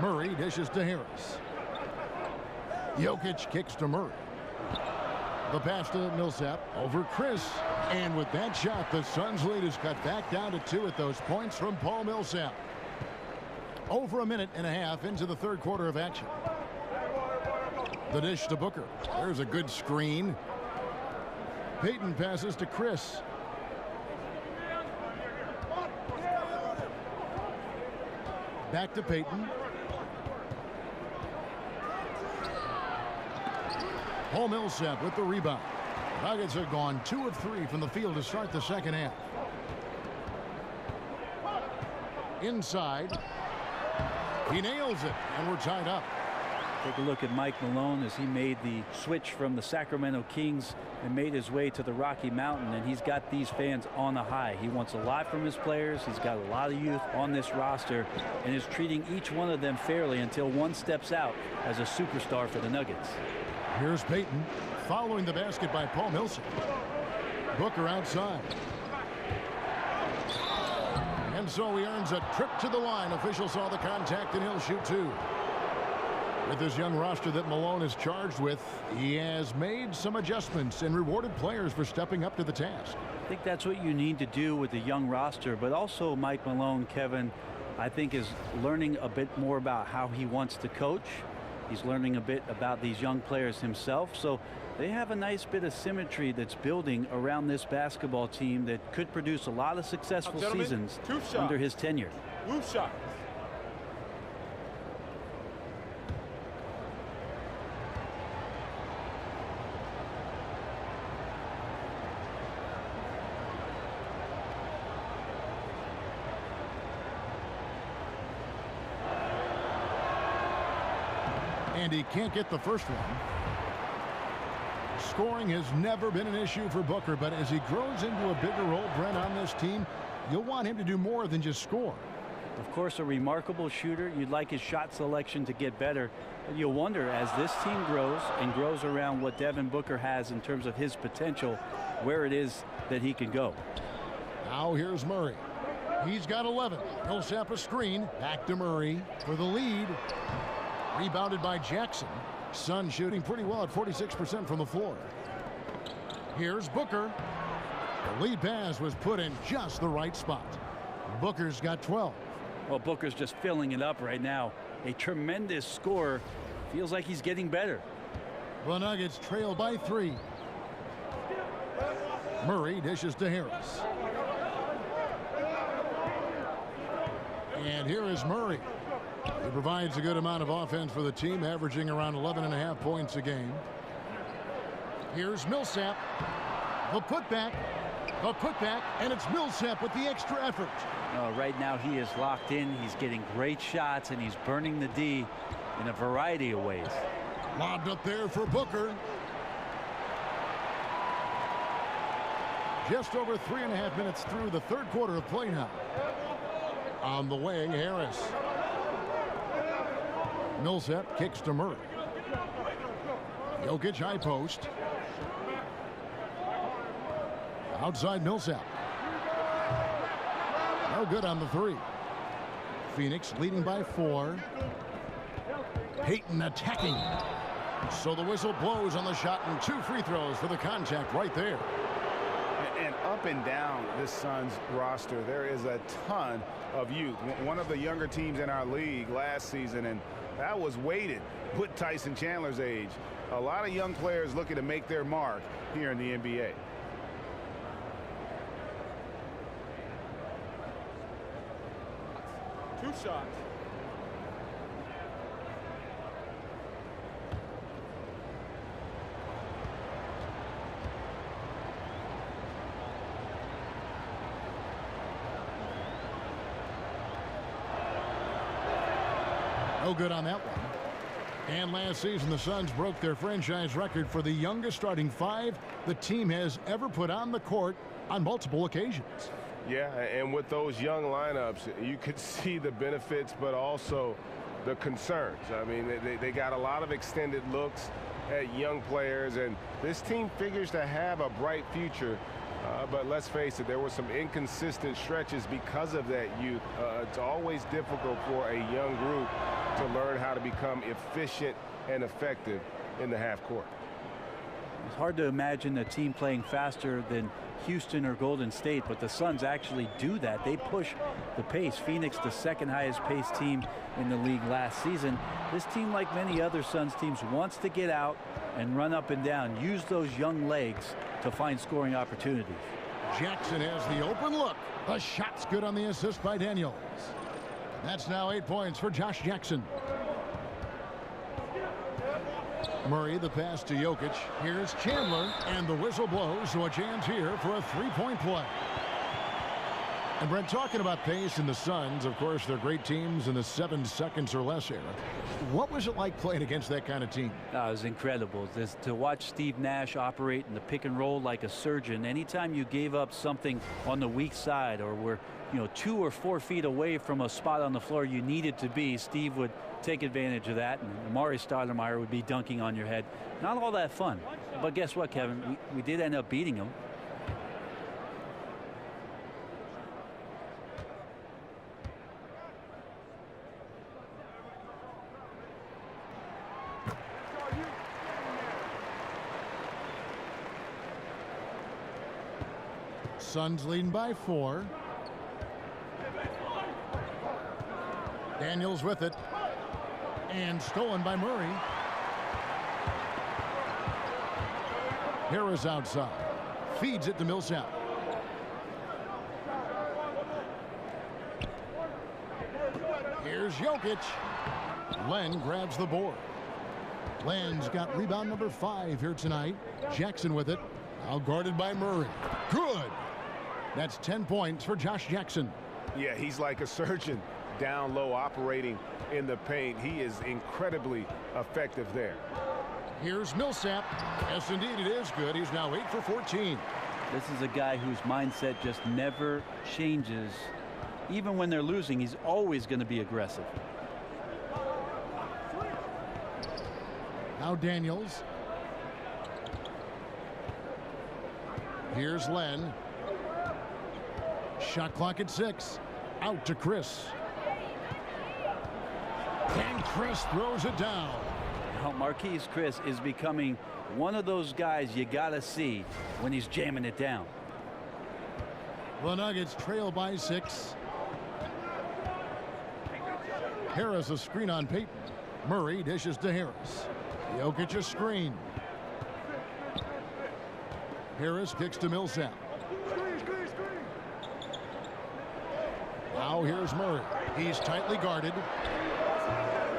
Murray dishes to Harris. Jokic kicks to Murray. The pass to Millsap over Chris. And with that shot, the Suns' lead is cut back down to 2 at those points from Paul Millsap. Over a minute and a half into the third quarter of action. The dish to Booker. There's a good screen. Payton passes to Chris. Back to Payton. Paul Millsap with the rebound. Nuggets have gone 2 of 3 from the field to start the second half. Inside. He nails it, and we're tied up. Take a look at Mike Malone as he made the switch from the Sacramento Kings and made his way to the Rocky Mountain, and he's got these fans on a high. He wants a lot from his players. He's got a lot of youth on this roster and is treating each one of them fairly until one steps out as a superstar for the Nuggets. Here's Payton following the basket by Paul Millsap. Booker outside. And so he earns a trip to the line. Official saw the contact, and he'll shoot 2. With this young roster that Malone is charged with, he has made some adjustments and rewarded players for stepping up to the task. I think that's what you need to do with a young roster, but also Mike Malone, Kevin, I think is learning a bit more about how he wants to coach. He's learning a bit about these young players himself, so they have a nice bit of symmetry that's building around this basketball team that could produce a lot of successful seasons under his tenure. Loose shot. And he can't get the first one. Scoring has never been an issue for Booker, but as he grows into a bigger role, Brent, on this team, you'll want him to do more than just score. Of course, a remarkable shooter. You'd like his shot selection to get better. But you'll wonder, as this team grows and grows around what Devin Booker has in terms of his potential, where it is that he can go. Now here's Murray. He's got 11. Millsap a screen. Back to Murray for the lead. Rebounded by Jackson. Suns shooting pretty well at 46% from the floor. Here's Booker. The lead pass was put in just the right spot. Booker's got 12. Well, Booker's just filling it up right now. A tremendous scorer. Feels like he's getting better. The Nuggets trail by 3. Murray dishes to Harris. And here is Murray. He provides a good amount of offense for the team, averaging around 11.5 points a game. Here's Millsap. The putback, and it's Millsap with the extra effort. Right now he is locked in. He's getting great shots, and he's burning the D in a variety of ways. Lobbed up there for Booker. Just over 3.5 minutes through the third quarter of play now. On the wing, Harris. Millsap kicks to Murray. Jokic high post. Outside Millsap. No good on the 3. Phoenix leading by 4. Payton attacking. So the whistle blows on the shot, and 2 free throws for the contact right there. And up and down this Suns roster, there is a ton of youth. One of the younger teams in our league last season, and that was weighted with Tyson Chandler's age. A lot of young players looking to make their mark here in the NBA. Two shots. No good on that one. And last season, the Suns broke their franchise record for the youngest starting 5 the team has ever put on the court on multiple occasions. Yeah, and with those young lineups, you could see the benefits, but also the concerns. I mean, they got a lot of extended looks at young players, and this team figures to have a bright future. But let's face it, there were some inconsistent stretches because of that youth. It's always difficult for a young group to learn how to become efficient and effective in the half court. It's hard to imagine a team playing faster than Houston or Golden State, but the Suns actually do that. They push the pace. Phoenix, the second highest paced team in the league last season. This team, like many other Suns teams, wants to get out and run up and down, use those young legs to find scoring opportunities. Jackson has the open look. The shot's good on the assist by Daniels. That's now 8 points for Josh Jackson. Murray, the pass to Jokic. Here's Chandler, and the whistle blows, so a chance here for a 3-point play. And Brent, talking about pace and the Suns, of course, they're great teams in the 7 seconds or less era. What was it like playing against that kind of team? It was incredible. To watch Steve Nash operate in the pick and roll like a surgeon. Anytime you gave up something on the weak side or were 2 or 4 feet away from a spot on the floor you needed to be, Steve would take advantage of that, and Amari Stoudemire would be dunking on your head. Not all that fun. But guess what, Kevin? We did end up beating him. Suns leading by 4. Daniels with it. And stolen by Murray. Harris outside. Feeds it to Millsap. Here's Jokic. Len grabs the board. Len's got rebound number 5 here tonight. Jackson with it. Now guarded by Murray. Good. That's 10 points for Josh Jackson. Yeah, he's like a surgeon down low operating in the paint. He is incredibly effective there. Here's Millsap. Yes, indeed, it is good. He's now 8 for 14. This is a guy whose mindset just never changes Even when they're losing, he's always going to be aggressive. Now Daniels. Here's Len. Shot clock at 6. Out to Chris. And Chris throws it down. Now Marquise Chris is becoming one of those guys you got to see when he's jamming it down. The Nuggets trail by 6. Harris a screen on Payton. Murray dishes to Harris. Jokic a screen. Harris kicks to Millsap. Now here's Murray. He's tightly guarded.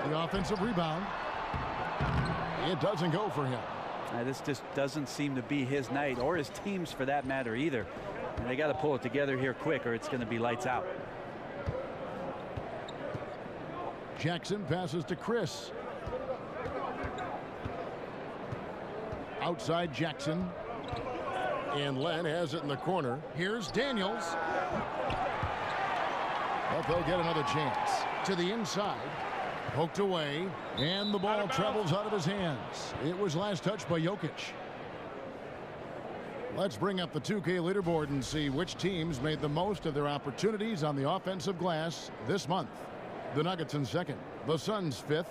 The offensive rebound. It doesn't go for him. This just doesn't seem to be his night, or his team's for that matter either. And they got to pull it together here quick, or it's going to be lights out. Jackson passes to Chris. Outside Jackson. And Len has it in the corner. Here's Daniels. But they'll get another chance. To the inside. Poked away. And the ball travels out of his hands. It was last touched by Jokic. Let's bring up the 2K leaderboard and see which teams made the most of their opportunities on the offensive glass this month. The Nuggets in second. The Suns fifth.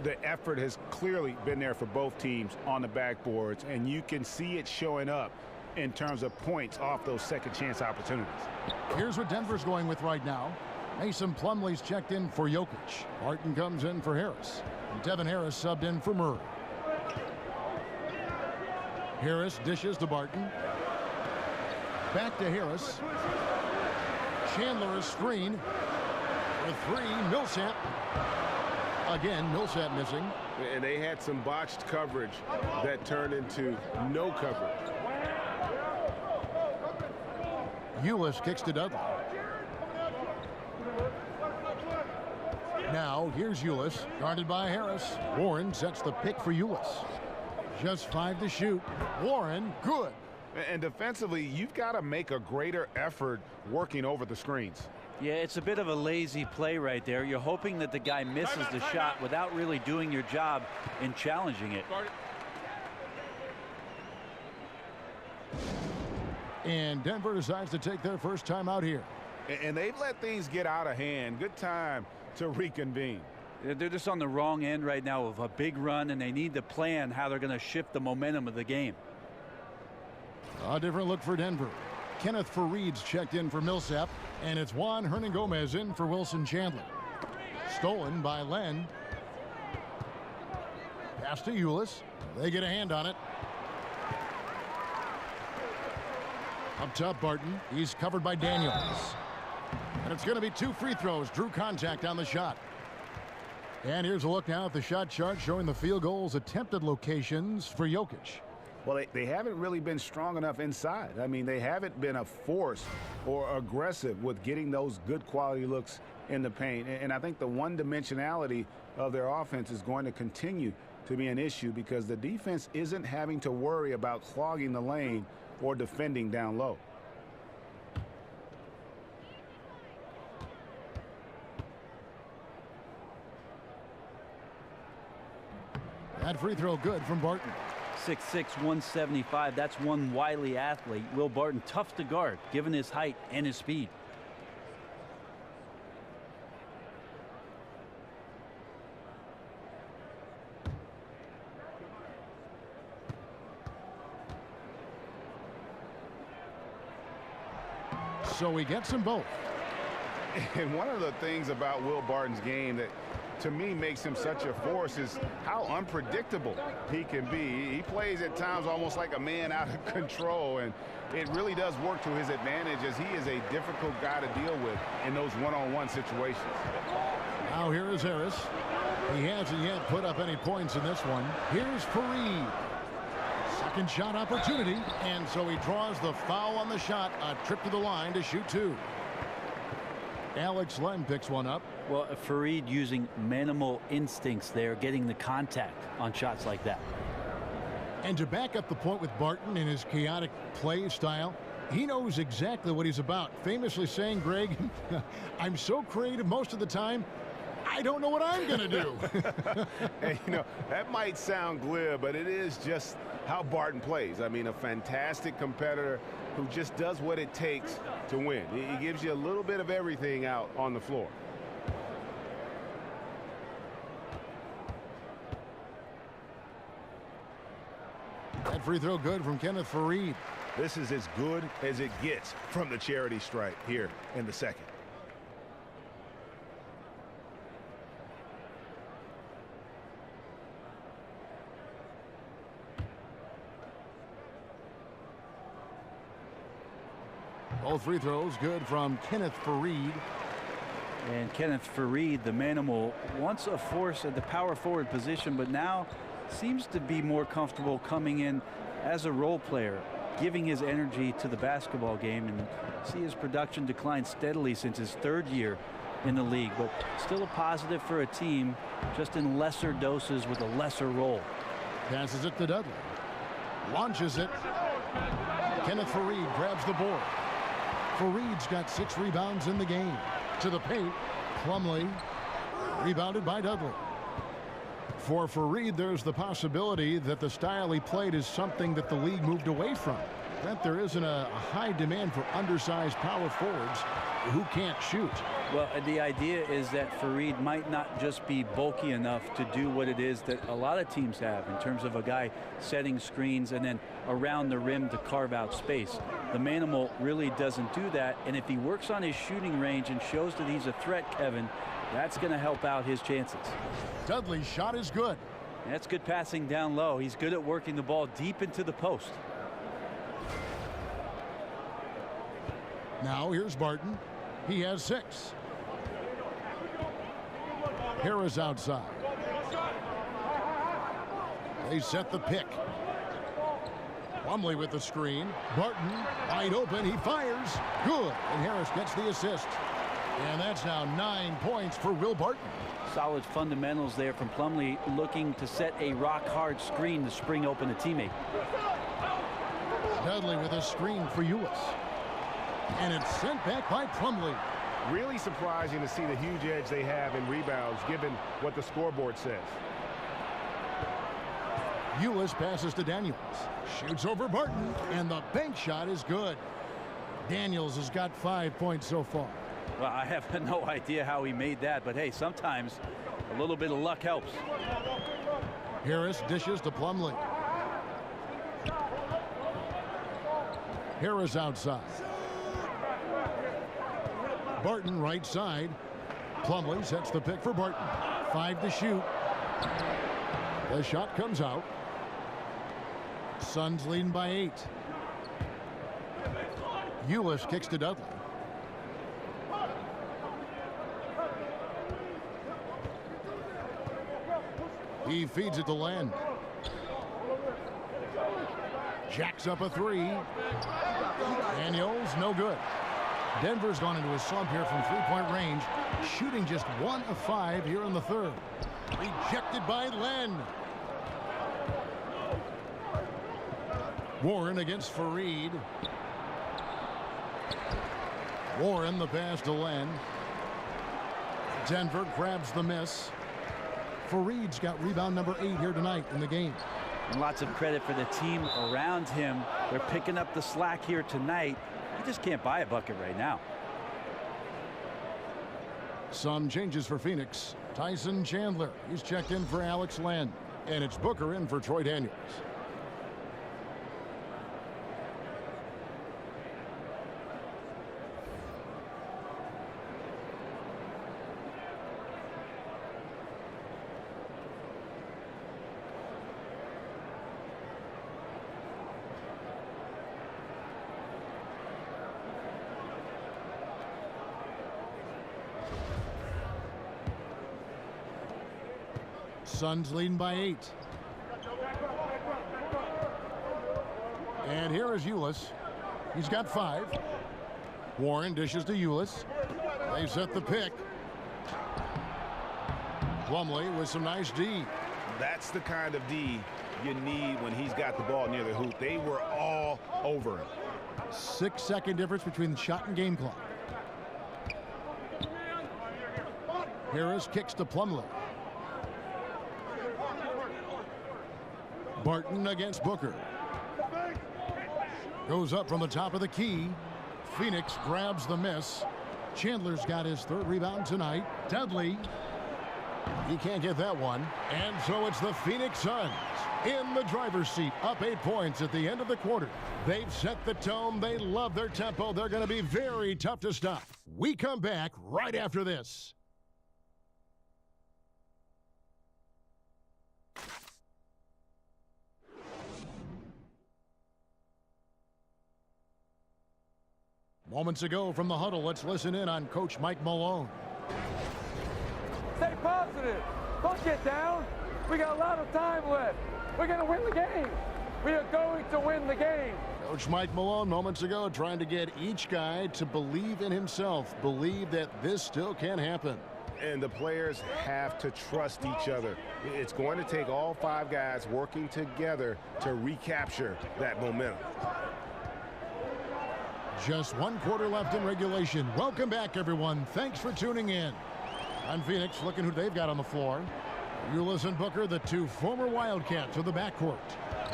The effort has clearly been there for both teams on the backboards, and you can see it showing up in terms of points off those second chance opportunities. Here's what Denver's going with right now. Mason Plumlee's checked in for Jokic. Barton comes in for Harris. Devin Harris subbed in for Murray. Harris dishes to Barton. Back to Harris. Chandler a screen. For 3, Millsap. Again, Millsap missing. And they had some botched coverage that turned into no coverage. Ulis kicks to Dudley. Now here's Ulis, guarded by Harris. Warren sets the pick for Ulis. Just 5 to shoot. Warren, good. And defensively, you've got to make a greater effort working over the screens. Yeah, it's a bit of a lazy play right there. You're hoping that the guy misses the shot without really doing your job in challenging it. And Denver decides to take their first time out here. And they've let things get out of hand. Good time to reconvene. They're just on the wrong end right now of a big run, and they need to plan how they're going to shift the momentum of the game. A different look for Denver. Kenneth Faried's checked in for Millsap, and it's Juan Hernangomez in for Wilson Chandler. Stolen by Len. Pass to Ulis. They get a hand on it. Up top, Barton. He's covered by Daniels. And it's going to be 2 free throws. Drew contact on the shot. And here's a look now at the shot chart showing the field goals attempted locations for Jokic. Well, they haven't really been strong enough inside. I mean, they haven't been a force or aggressive with getting those good quality looks in the paint. And I think the one-dimensionality of their offense is going to continue to be an issue because the defense isn't having to worry about clogging the lane or defending down low. That free throw good from Barton. 6'6", 175. That's one wily athlete. Will Barton, tough to guard, given his height and his speed. So he gets them both. And one of the things about Will Barton's game that to me makes him such a force is how unpredictable he can be. He plays at times almost like a man out of control, and it really does work to his advantage as he is a difficult guy to deal with in those one-on-one situations. Now here is Harris. He hasn't yet put up any points in this one. Here's Faried. Second shot opportunity, and so he draws the foul on the shot. A trip to the line to shoot 2. Alex Len picks one up. Well, Faried using minimal instincts there, getting the contact on shots like that. And to back up the point with Barton in his chaotic play style, He knows exactly what he's about. Famously saying, Greg, I'm so creative most of the time, I don't know what I'm going to do. And, you know, that might sound glib, but it is just how Barton plays. I mean, a fantastic competitor who just does what it takes to win. He gives you a little bit of everything out on the floor. That free throw good from Kenneth Fareed. This is as good as it gets from the charity stripe here in the second. Both free throws good from Kenneth Fareed. And Kenneth Fareed, the Manimal, once a force at the power forward position, but now seems to be more comfortable coming in as a role player, giving his energy to the basketball game, and see his production decline steadily since his third year in the league, but still a positive for a team, just in lesser doses with a lesser role. Passes it to Dudley. Launches it. Kenneth Fareed grabs the board. Fareed's got 6 rebounds in the game. To the paint, Plumlee, rebounded by Dudley. For Fareed, there's the possibility that the style he played is something that the league moved away from. That there isn't a high demand for undersized power forwards who can't shoot. Well, the idea is that Fareed might not just be bulky enough to do what it is that a lot of teams have in terms of a guy setting screens and then around the rim to carve out space. The Manimal really doesn't do that, and if he works on his shooting range and shows that he's a threat, Kevin, that's going to help out his chances. Dudley's shot is good. That's good passing down low. He's good at working the ball deep into the post. Now here's Barton. He has 6. Harris outside. They set the pick. Plumlee with the screen. Barton wide open. He fires. Good. And Harris gets the assist. And that's now 9 points for Will Barton. Solid fundamentals there from Plumlee, looking to set a rock-hard screen to spring open a teammate. Dudley with a screen for Ulis. And it's sent back by Plumlee. Really surprising to see the huge edge they have in rebounds, given what the scoreboard says. Ulis passes to Daniels. Shoots over Barton, and the bank shot is good. Daniels has got 5 points so far. Well, I have no idea how he made that, but hey, sometimes a little bit of luck helps. Harris dishes to Plumlee. Harris outside. Barton right side. Plumlee sets the pick for Barton. 5 to shoot. The shot comes out. Suns leading by 8. Ulis kicks to Dudley. He feeds it to Len. Jacks up a 3. Daniels, no good. Denver's gone into a slump here from three-point range, shooting just 1 of 5 here in the third. Rejected by Len. Warren against Fareed. Warren the pass to Len. Denver grabs the miss. Fareed's got rebound number 8 here tonight in the game. And lots of credit for the team around him. They're picking up the slack here tonight. He just can't buy a bucket right now. Some changes for Phoenix. Tyson Chandler, he's checked in for Alex Len. And it's Booker in for Troy Daniels. Suns leading by 8. And here is Ulis. He's got 5. Warren dishes to Ulis. They set the pick. Plumlee with some nice D. That's the kind of D you need when he's got the ball near the hoop. They were all over him. 6-second difference between the shot and game clock. Harris kicks to Plumlee. Barton against Booker. Goes up from the top of the key. Phoenix grabs the miss. Chandler's got his 3rd rebound tonight. Dudley. He can't get that one. And so it's the Phoenix Suns in the driver's seat, up 8 points at the end of the quarter. They've set the tone. They love their tempo. They're going to be very tough to stop. We come back right after this. Moments ago from the huddle, let's listen in on Coach Mike Malone. Stay positive. Don't get down. We got a lot of time left. We're going to win the game. We are going to win the game. Coach Mike Malone moments ago trying to get each guy to believe in himself, believe that this still can happen. And the players have to trust each other. It's going to take all 5 guys working together to recapture that momentum. Just 1 quarter left in regulation. Welcome back, everyone. Thanks for tuning in. On Phoenix, looking who they've got on the floor. Ulis and Booker, the 2 former Wildcats of the backcourt.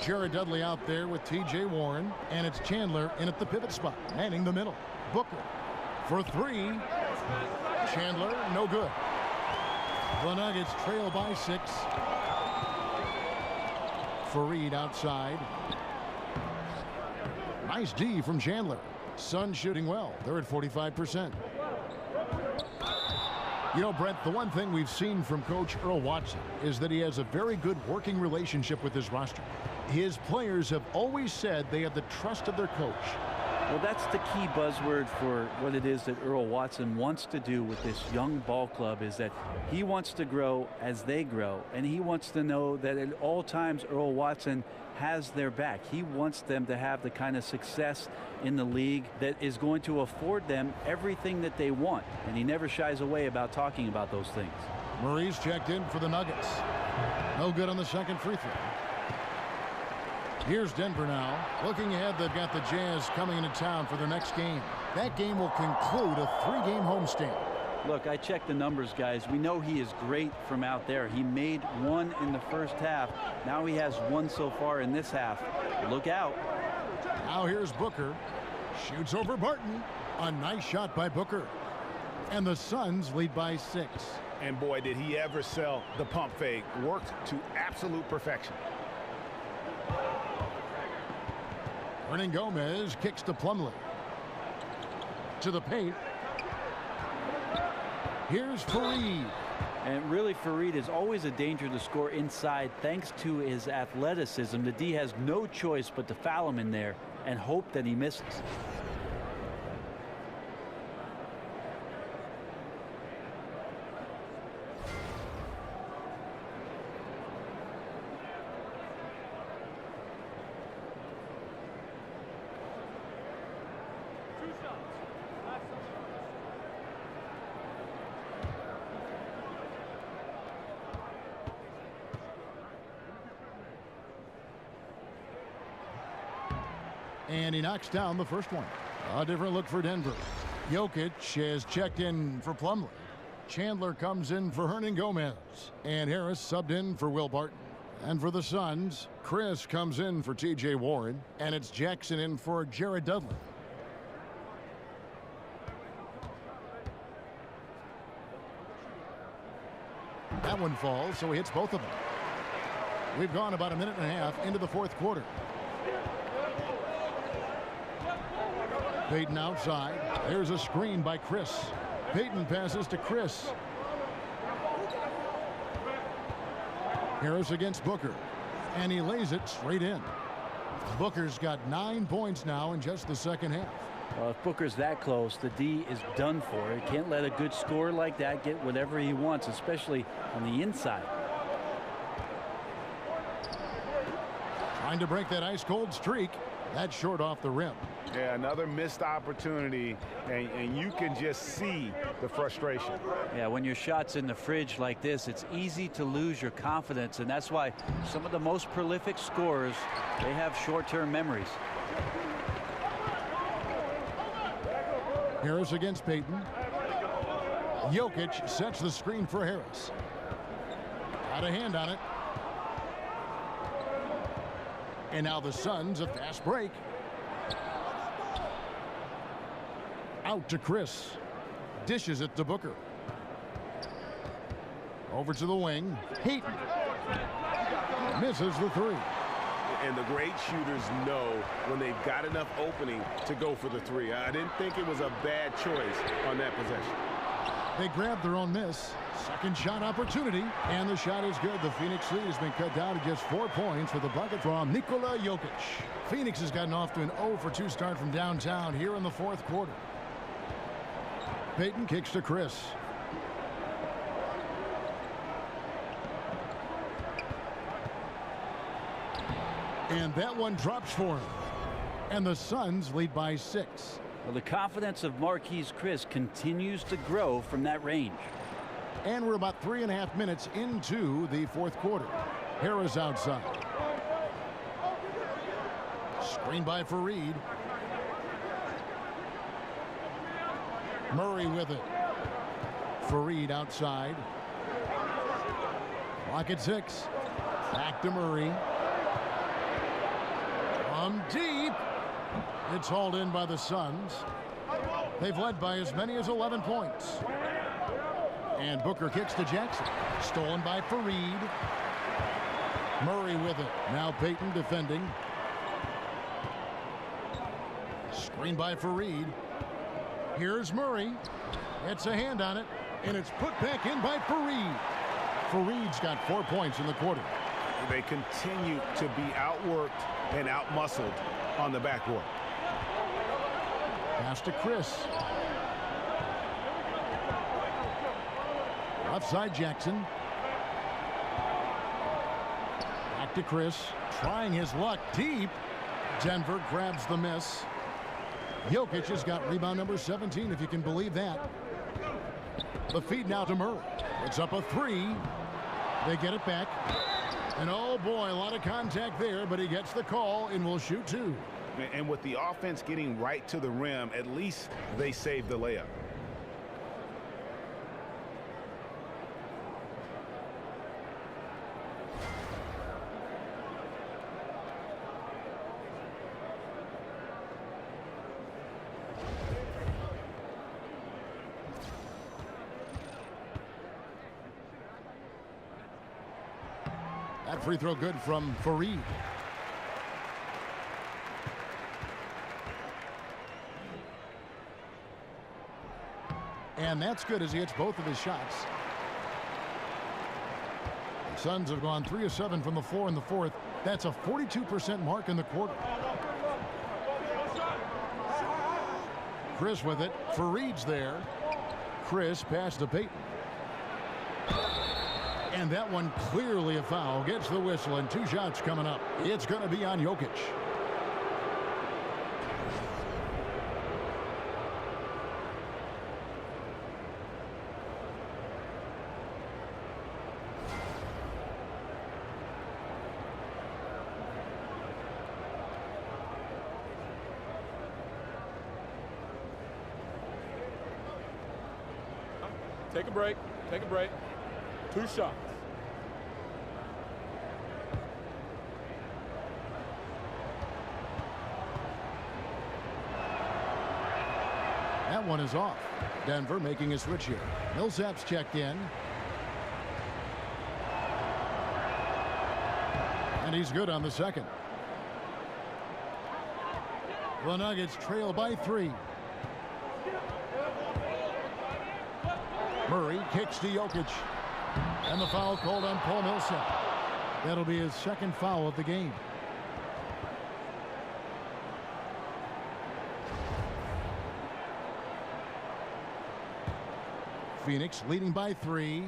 Jared Dudley out there with T.J. Warren, and it's Chandler in at the pivot spot, manning the middle. Booker for 3. Chandler, no good. The Nuggets trail by 6. Fareed outside. Nice D from Chandler. Suns shooting well. They're at 45%. You know, Brent, the one thing we've seen from Coach Earl Watson is that he has a very good working relationship with his roster. His players have always said they have the trust of their coach. Well, that's the key buzzword for what it is that Earl Watson wants to do with this young ball club, is that he wants to grow as they grow, and he wants to know that at all times Earl Watson has their back. He wants them to have the kind of success in the league that is going to afford them everything that they want, and he never shies away about talking about those things. Murray's checked in for the Nuggets. No good on the second free throw. Here's Denver now. Looking ahead, they've got the Jazz coming into town for their next game. That game will conclude a 3-game homestand. Look, I checked the numbers, guys. We know he is great from out there. He made 1 in the first half. Now he has 1 so far in this half. Look out. Now here's Booker. Shoots over Barton. A nice shot by Booker. And the Suns lead by 6. And boy, did he ever sell the pump fake. Worked to absolute perfection. Hernan Gomez kicks to Plumlee. To the paint. Here's Fareed. And really, Fareed is always a danger to score inside thanks to his athleticism. The D has no choice but to foul him in there and hope that he misses. And he knocks down the first one. A different look for Denver. Jokic has checked in for Plumlee. Chandler comes in for Hernan Gomez. And Harris subbed in for Will Barton. And for the Suns, Chris comes in for T.J. Warren. And it's Jackson in for Jared Dudley. That one falls, so he hits both of them. We've gone about a minute and a half into the fourth quarter. Payton outside. There's a screen by Chris. Payton passes to Chris. Harris against Booker. And he lays it straight in. Booker's got 9 points now in just the second half. Well, if Booker's that close, the D is done for. He can't let a good scorer like that get whatever he wants, especially on the inside. Trying to break that ice-cold streak. That's short off the rim. Yeah, another missed opportunity, and you can just see the frustration. Yeah, when your shot's in the fridge like this, it's easy to lose your confidence, and that's why some of the most prolific scorers, they have short-term memories. Harris against Payton. Jokic sets the screen for Harris. Got a hand on it. And now the Suns, a fast break. Out to Chris. Dishes it to Booker. Over to the wing. Payton. Misses the three. And the great shooters know when they've got enough opening to go for the three. I didn't think it was a bad choice on that possession. They grabbed their own miss. Second shot opportunity, and the shot is good. The Phoenix lead has been cut down to just 4 points with the bucket from Nikola Jokic. Phoenix has gotten off to an 0-for-2 start from downtown here in the fourth quarter. Payton kicks to Chris. And that one drops for him. And the Suns lead by 6. Well, the confidence of Marquise Chris continues to grow from that range. And we're about 3.5 minutes into the fourth quarter. Harris outside. Screen by Fareed. Murray with it. Fareed outside. Clock at 6. Back to Murray. From deep. It's hauled in by the Suns. They've led by as many as 11 points. And Booker kicks to Jackson. Stolen by Fareed. Murray with it. Now Payton defending. Screen by Fareed. Here's Murray. It's a hand on it. And it's put back in by Fareed. Fareed's got 4 points in the quarter. They continue to be outworked and outmuscled on the backboard. Pass to Chris. Left side Jackson. Back to Chris. Trying his luck deep. Denver grabs the miss. Jokic has got rebound number 17, if you can believe that. The feed now to Murray. It's up a 3. They get it back. And oh boy, a lot of contact there, but he gets the call and will shoot 2. And with the offense getting right to the rim, at least they saved the layup. That free throw good from Fareed. And that's good as he hits both of his shots. The Suns have gone 3 of 7 from the floor in the fourth. That's a 42% mark in the quarter. Chris with it. Fareed's there. Chris pass to Payton. And that one clearly a foul. Gets the whistle and 2 shots coming up. It's going to be on Jokic. Take a break. Take a break. 2 shots. That one is off. Denver making a switch here. Millsap's checked in. And he's good on the second. The Nuggets trail by 3. Murray kicks to Jokic. And the foul called on Paul Millsap. That'll be his second foul of the game. Phoenix leading by 3.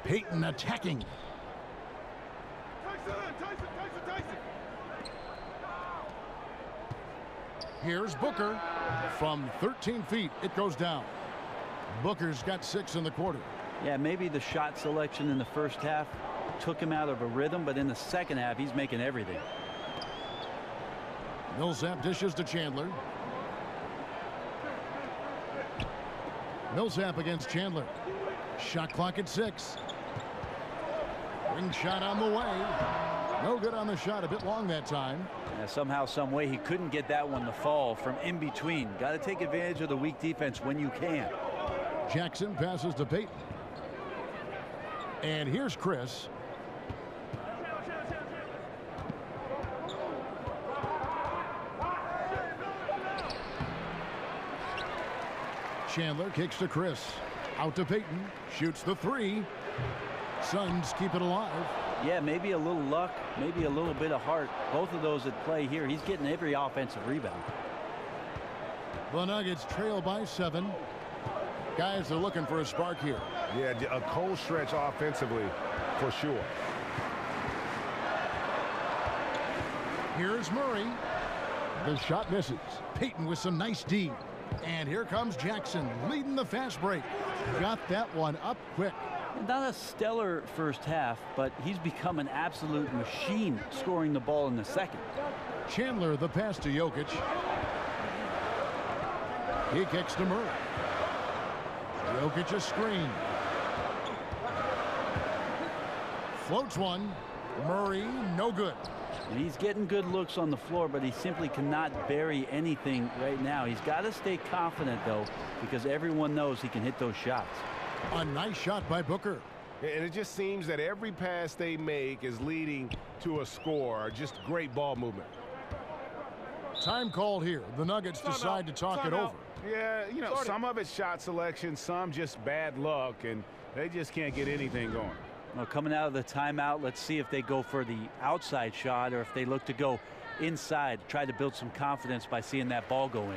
Payton attacking. Tyson. Here's Booker. From 13 feet, it goes down. Booker's got 6 in the quarter. Yeah, maybe the shot selection in the first half took him out of a rhythm, but in the second half, he's making everything. Millsap dishes to Chandler. Millsap against Chandler. Shot clock at 6. Ring shot on the way. No good on the shot. A bit long that time. Yeah, somehow, some way, he couldn't get that one to fall from in between. Got to take advantage of the weak defense when you can. Jackson passes to Peyton. And here's Chris. Chandler kicks to Chris. Out to Peyton. Shoots the 3. Suns keep it alive. Yeah, maybe a little luck, maybe a little bit of heart. Both of those at play here. He's getting every offensive rebound. The Nuggets trail by 7. Guys are looking for a spark here. Yeah, a cold stretch offensively for sure. Here's Murray. The shot misses. Peyton with some nice D. And here comes Jackson leading the fast break. Got that one up quick. Not a stellar first half, but he's become an absolute machine scoring the ball in the second. Chandler the pass to Jokic. He kicks to Murray. Jokic a screen. Floats one. Murray no good. He's getting good looks on the floor, but he simply cannot bury anything right now. He's got to stay confident, though, because everyone knows he can hit those shots. A nice shot by Booker. And it just seems that every pass they make is leading to a score. Just great ball movement. Time called here. The Nuggets decide to talk it over. Yeah, you know, some of it's shot selection, some just bad luck, and they just can't get anything going. Well, coming out of the timeout, let's see if they go for the outside shot or if they look to go inside, try to build some confidence by seeing that ball go in.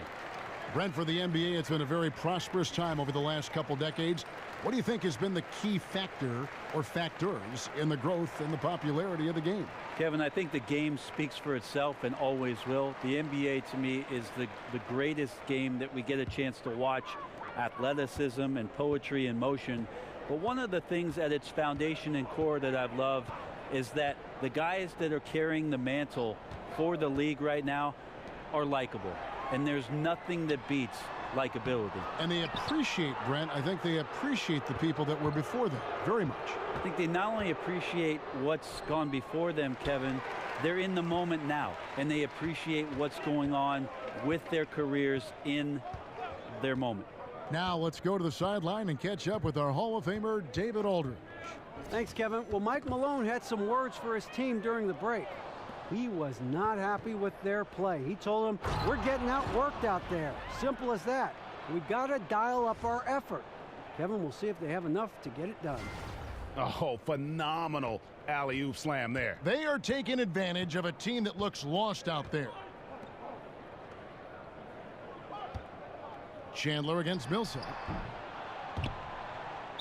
Brent, for the NBA, it's been a very prosperous time over the last couple decades. What do you think has been the key factor or factors in the growth and the popularity of the game? Kevin, I think the game speaks for itself and always will. The NBA, to me, is the greatest game that we get a chance to watch. Athleticism and poetry in motion. But one of the things at its foundation and core that I've loved is that the guys that are carrying the mantle for the league right now are likable. And there's nothing that beats likability. And they appreciate, Brent, I think they appreciate the people that were before them very much. I think they not only appreciate what's gone before them, Kevin, they're in the moment now. And they appreciate what's going on with their careers in their moment. Now let's go to the sideline and catch up with our Hall of Famer, David Aldridge. Thanks, Kevin. Well, Mike Malone had some words for his team during the break. He was not happy with their play. He told them, we're getting outworked out there. Simple as that. We've got to dial up our effort. Kevin, we'll see if they have enough to get it done. Oh, phenomenal alley-oop slam there. They are taking advantage of a team that looks lost out there. Chandler against Millsap.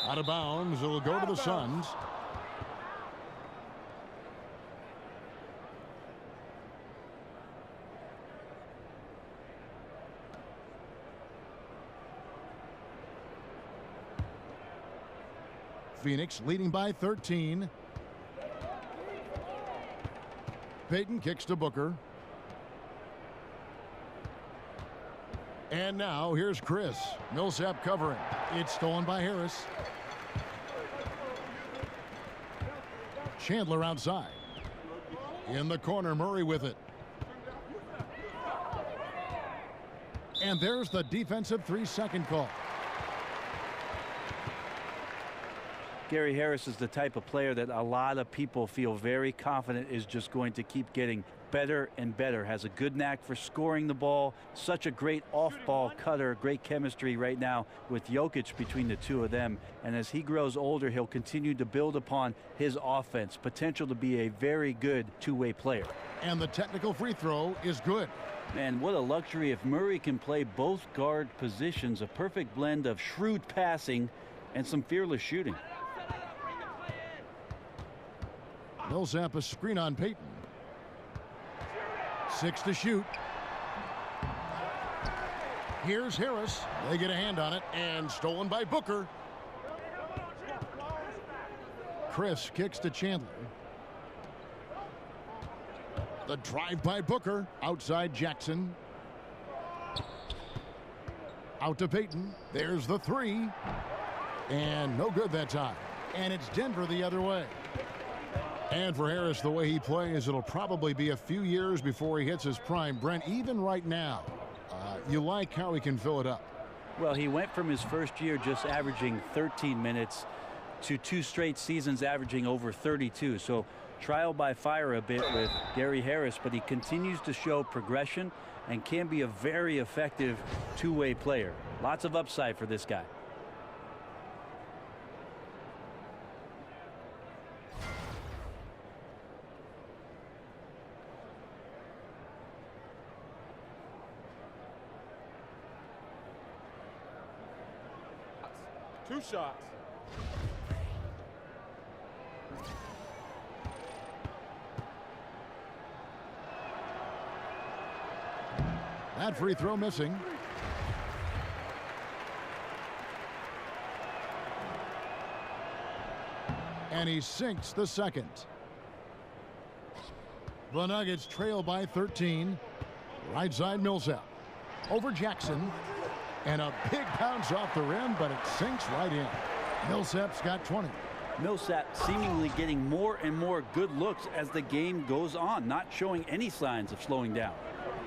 Out of bounds. It will go to the Suns. Phoenix leading by 13. Peyton kicks to Booker. And now here's Chris. Millsap covering. It's stolen by Harris. Chandler outside. In the corner, Murray with it. And there's the defensive 3-second call. Gary Harris is the type of player that a lot of people feel very confident is just going to keep getting better and better. Has a good knack for scoring the ball. Such a great off-ball cutter. Great chemistry right now with Jokic between the two of them. And as he grows older, he'll continue to build upon his offense. Potential to be a very good two-way player. And the technical free throw is good. Man, what a luxury if Murray can play both guard positions. A perfect blend of shrewd passing and some fearless shooting. Millsap a screen on Peyton. 6 to shoot. Here's Harris. They get a hand on it and stolen by Booker. Chris kicks to Chandler. The drive by Booker. Outside Jackson. Out to Payton. There's the three. And no good that time. And it's Denver the other way. And for Harris, the way he plays, it'll probably be a few years before he hits his prime. Brent, even right now, you like how he can fill it up. Well, he went from his first year just averaging 13 minutes to 2 straight seasons averaging over 32. So trial by fire a bit with Gary Harris, but he continues to show progression and can be a very effective two-way player. Lots of upside for this guy. Two shots. That free throw missing. And he sinks the second. The Nuggets trail by 13. Right side Millsap. Over Jackson. And a big bounce off the rim, but it sinks right in. Millsap's got 20. Millsap seemingly getting more and more good looks as the game goes on, not showing any signs of slowing down.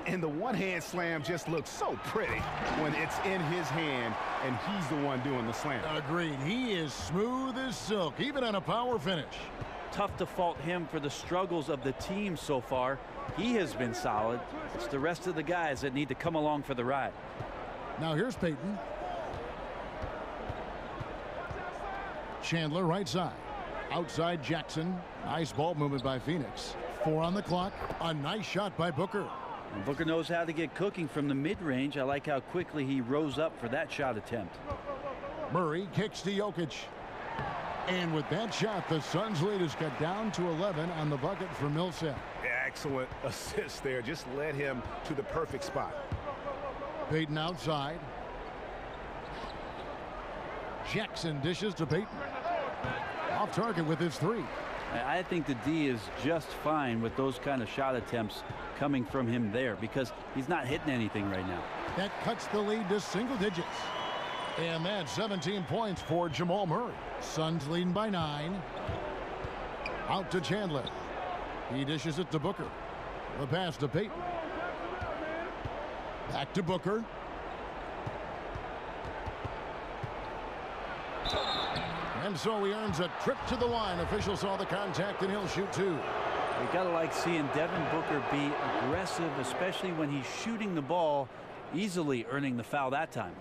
And the one-hand slam just looks so pretty when it's in his hand and he's the one doing the slam. Agreed. He is smooth as silk, even on a power finish. Tough to fault him for the struggles of the team so far. He has been solid. It's the rest of the guys that need to come along for the ride. Now here's Payton. Chandler right side. Outside Jackson. Nice ball movement by Phoenix. 4 on the clock. A nice shot by Booker. And Booker knows how to get cooking from the mid-range. I like how quickly he rose up for that shot attempt. Murray kicks to Jokic. And with that shot, the Suns' lead is cut down to 11 on the bucket for Millsap. Excellent assist there. Just led him to the perfect spot. Payton outside. Jackson dishes to Payton. Off target with his three. I think the D is just fine with those kind of shot attempts coming from him there because he's not hitting anything right now. That cuts the lead to single digits. And that's 17 points for Jamal Murray. Suns leading by 9. Out to Chandler. He dishes it to Booker. The pass to Payton. Back to Booker. And so he earns a trip to the line. Officials saw the contact and he'll shoot 2. You gotta like seeing Devin Booker be aggressive, especially when he's shooting the ball, easily earning the foul that time.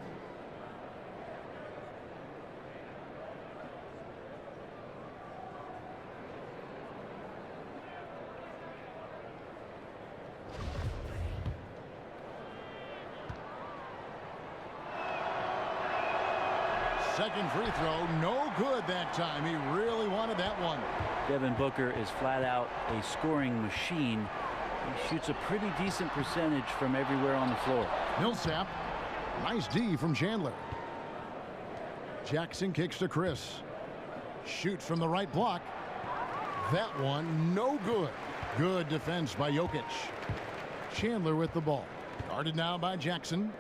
Second free throw, no good that time. He really wanted that one. Devin Booker is flat out a scoring machine. He shoots a pretty decent percentage from everywhere on the floor. Millsap, nice D from Chandler. Jackson kicks to Chris. Shoots from the right block. That one, no good. Good defense by Jokic. Chandler with the ball. Guarded now by Jackson.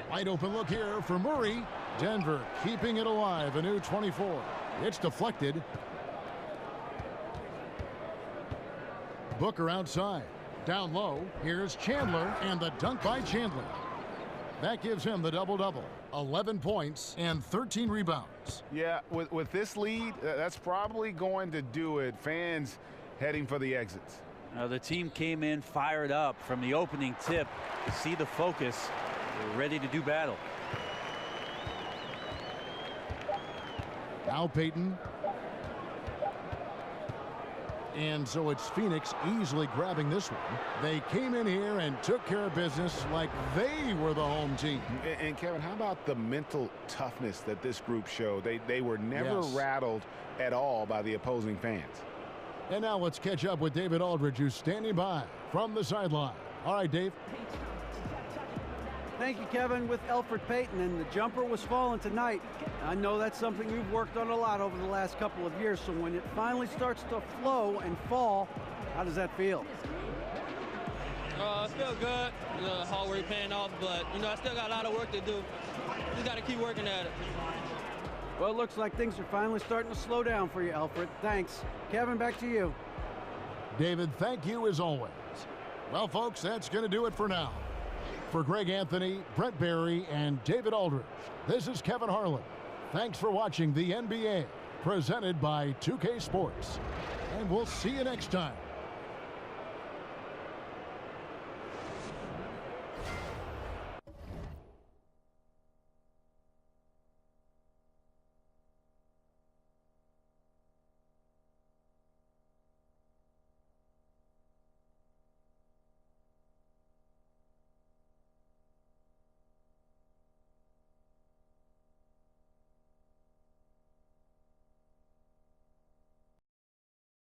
Wide open look here for Murray. Denver keeping it alive, a new 24. It's deflected. Booker outside. Down low. Here's Chandler, and the dunk by Chandler. That gives him the double-double. 11 points and 13 rebounds. Yeah, with this lead, that's probably going to do it. Fans heading for the exits. The team came in fired up from the opening tip. You see the focus. They're ready to do battle. Now Payton. And so it's Phoenix easily grabbing this one. They came in here and took care of business like they were the home team. And Kevin, how about the mental toughness that this group showed? They were never rattled at all by the opposing fans. And now let's catch up with David Aldridge, who's standing by from the sideline. All right, Dave. Thank you, Kevin, with Elfrid Payton, and the jumper was falling tonight. I know that's something you've worked on a lot over the last couple of years, so when it finally starts to flow and fall, how does that feel? It feels good. Hard work paying off, but, I still got a lot of work to do. just got to keep working at it. Well, it looks like things are finally starting to slow down for you, Alfred. Thanks. Kevin, back to you. David, thank you as always. Well, folks, that's going to do it for now. For Greg Anthony, Brett Barry, and David Aldridge, this is Kevin Harlan. Thanks for watching the NBA, presented by 2K Sports. And we'll see you next time.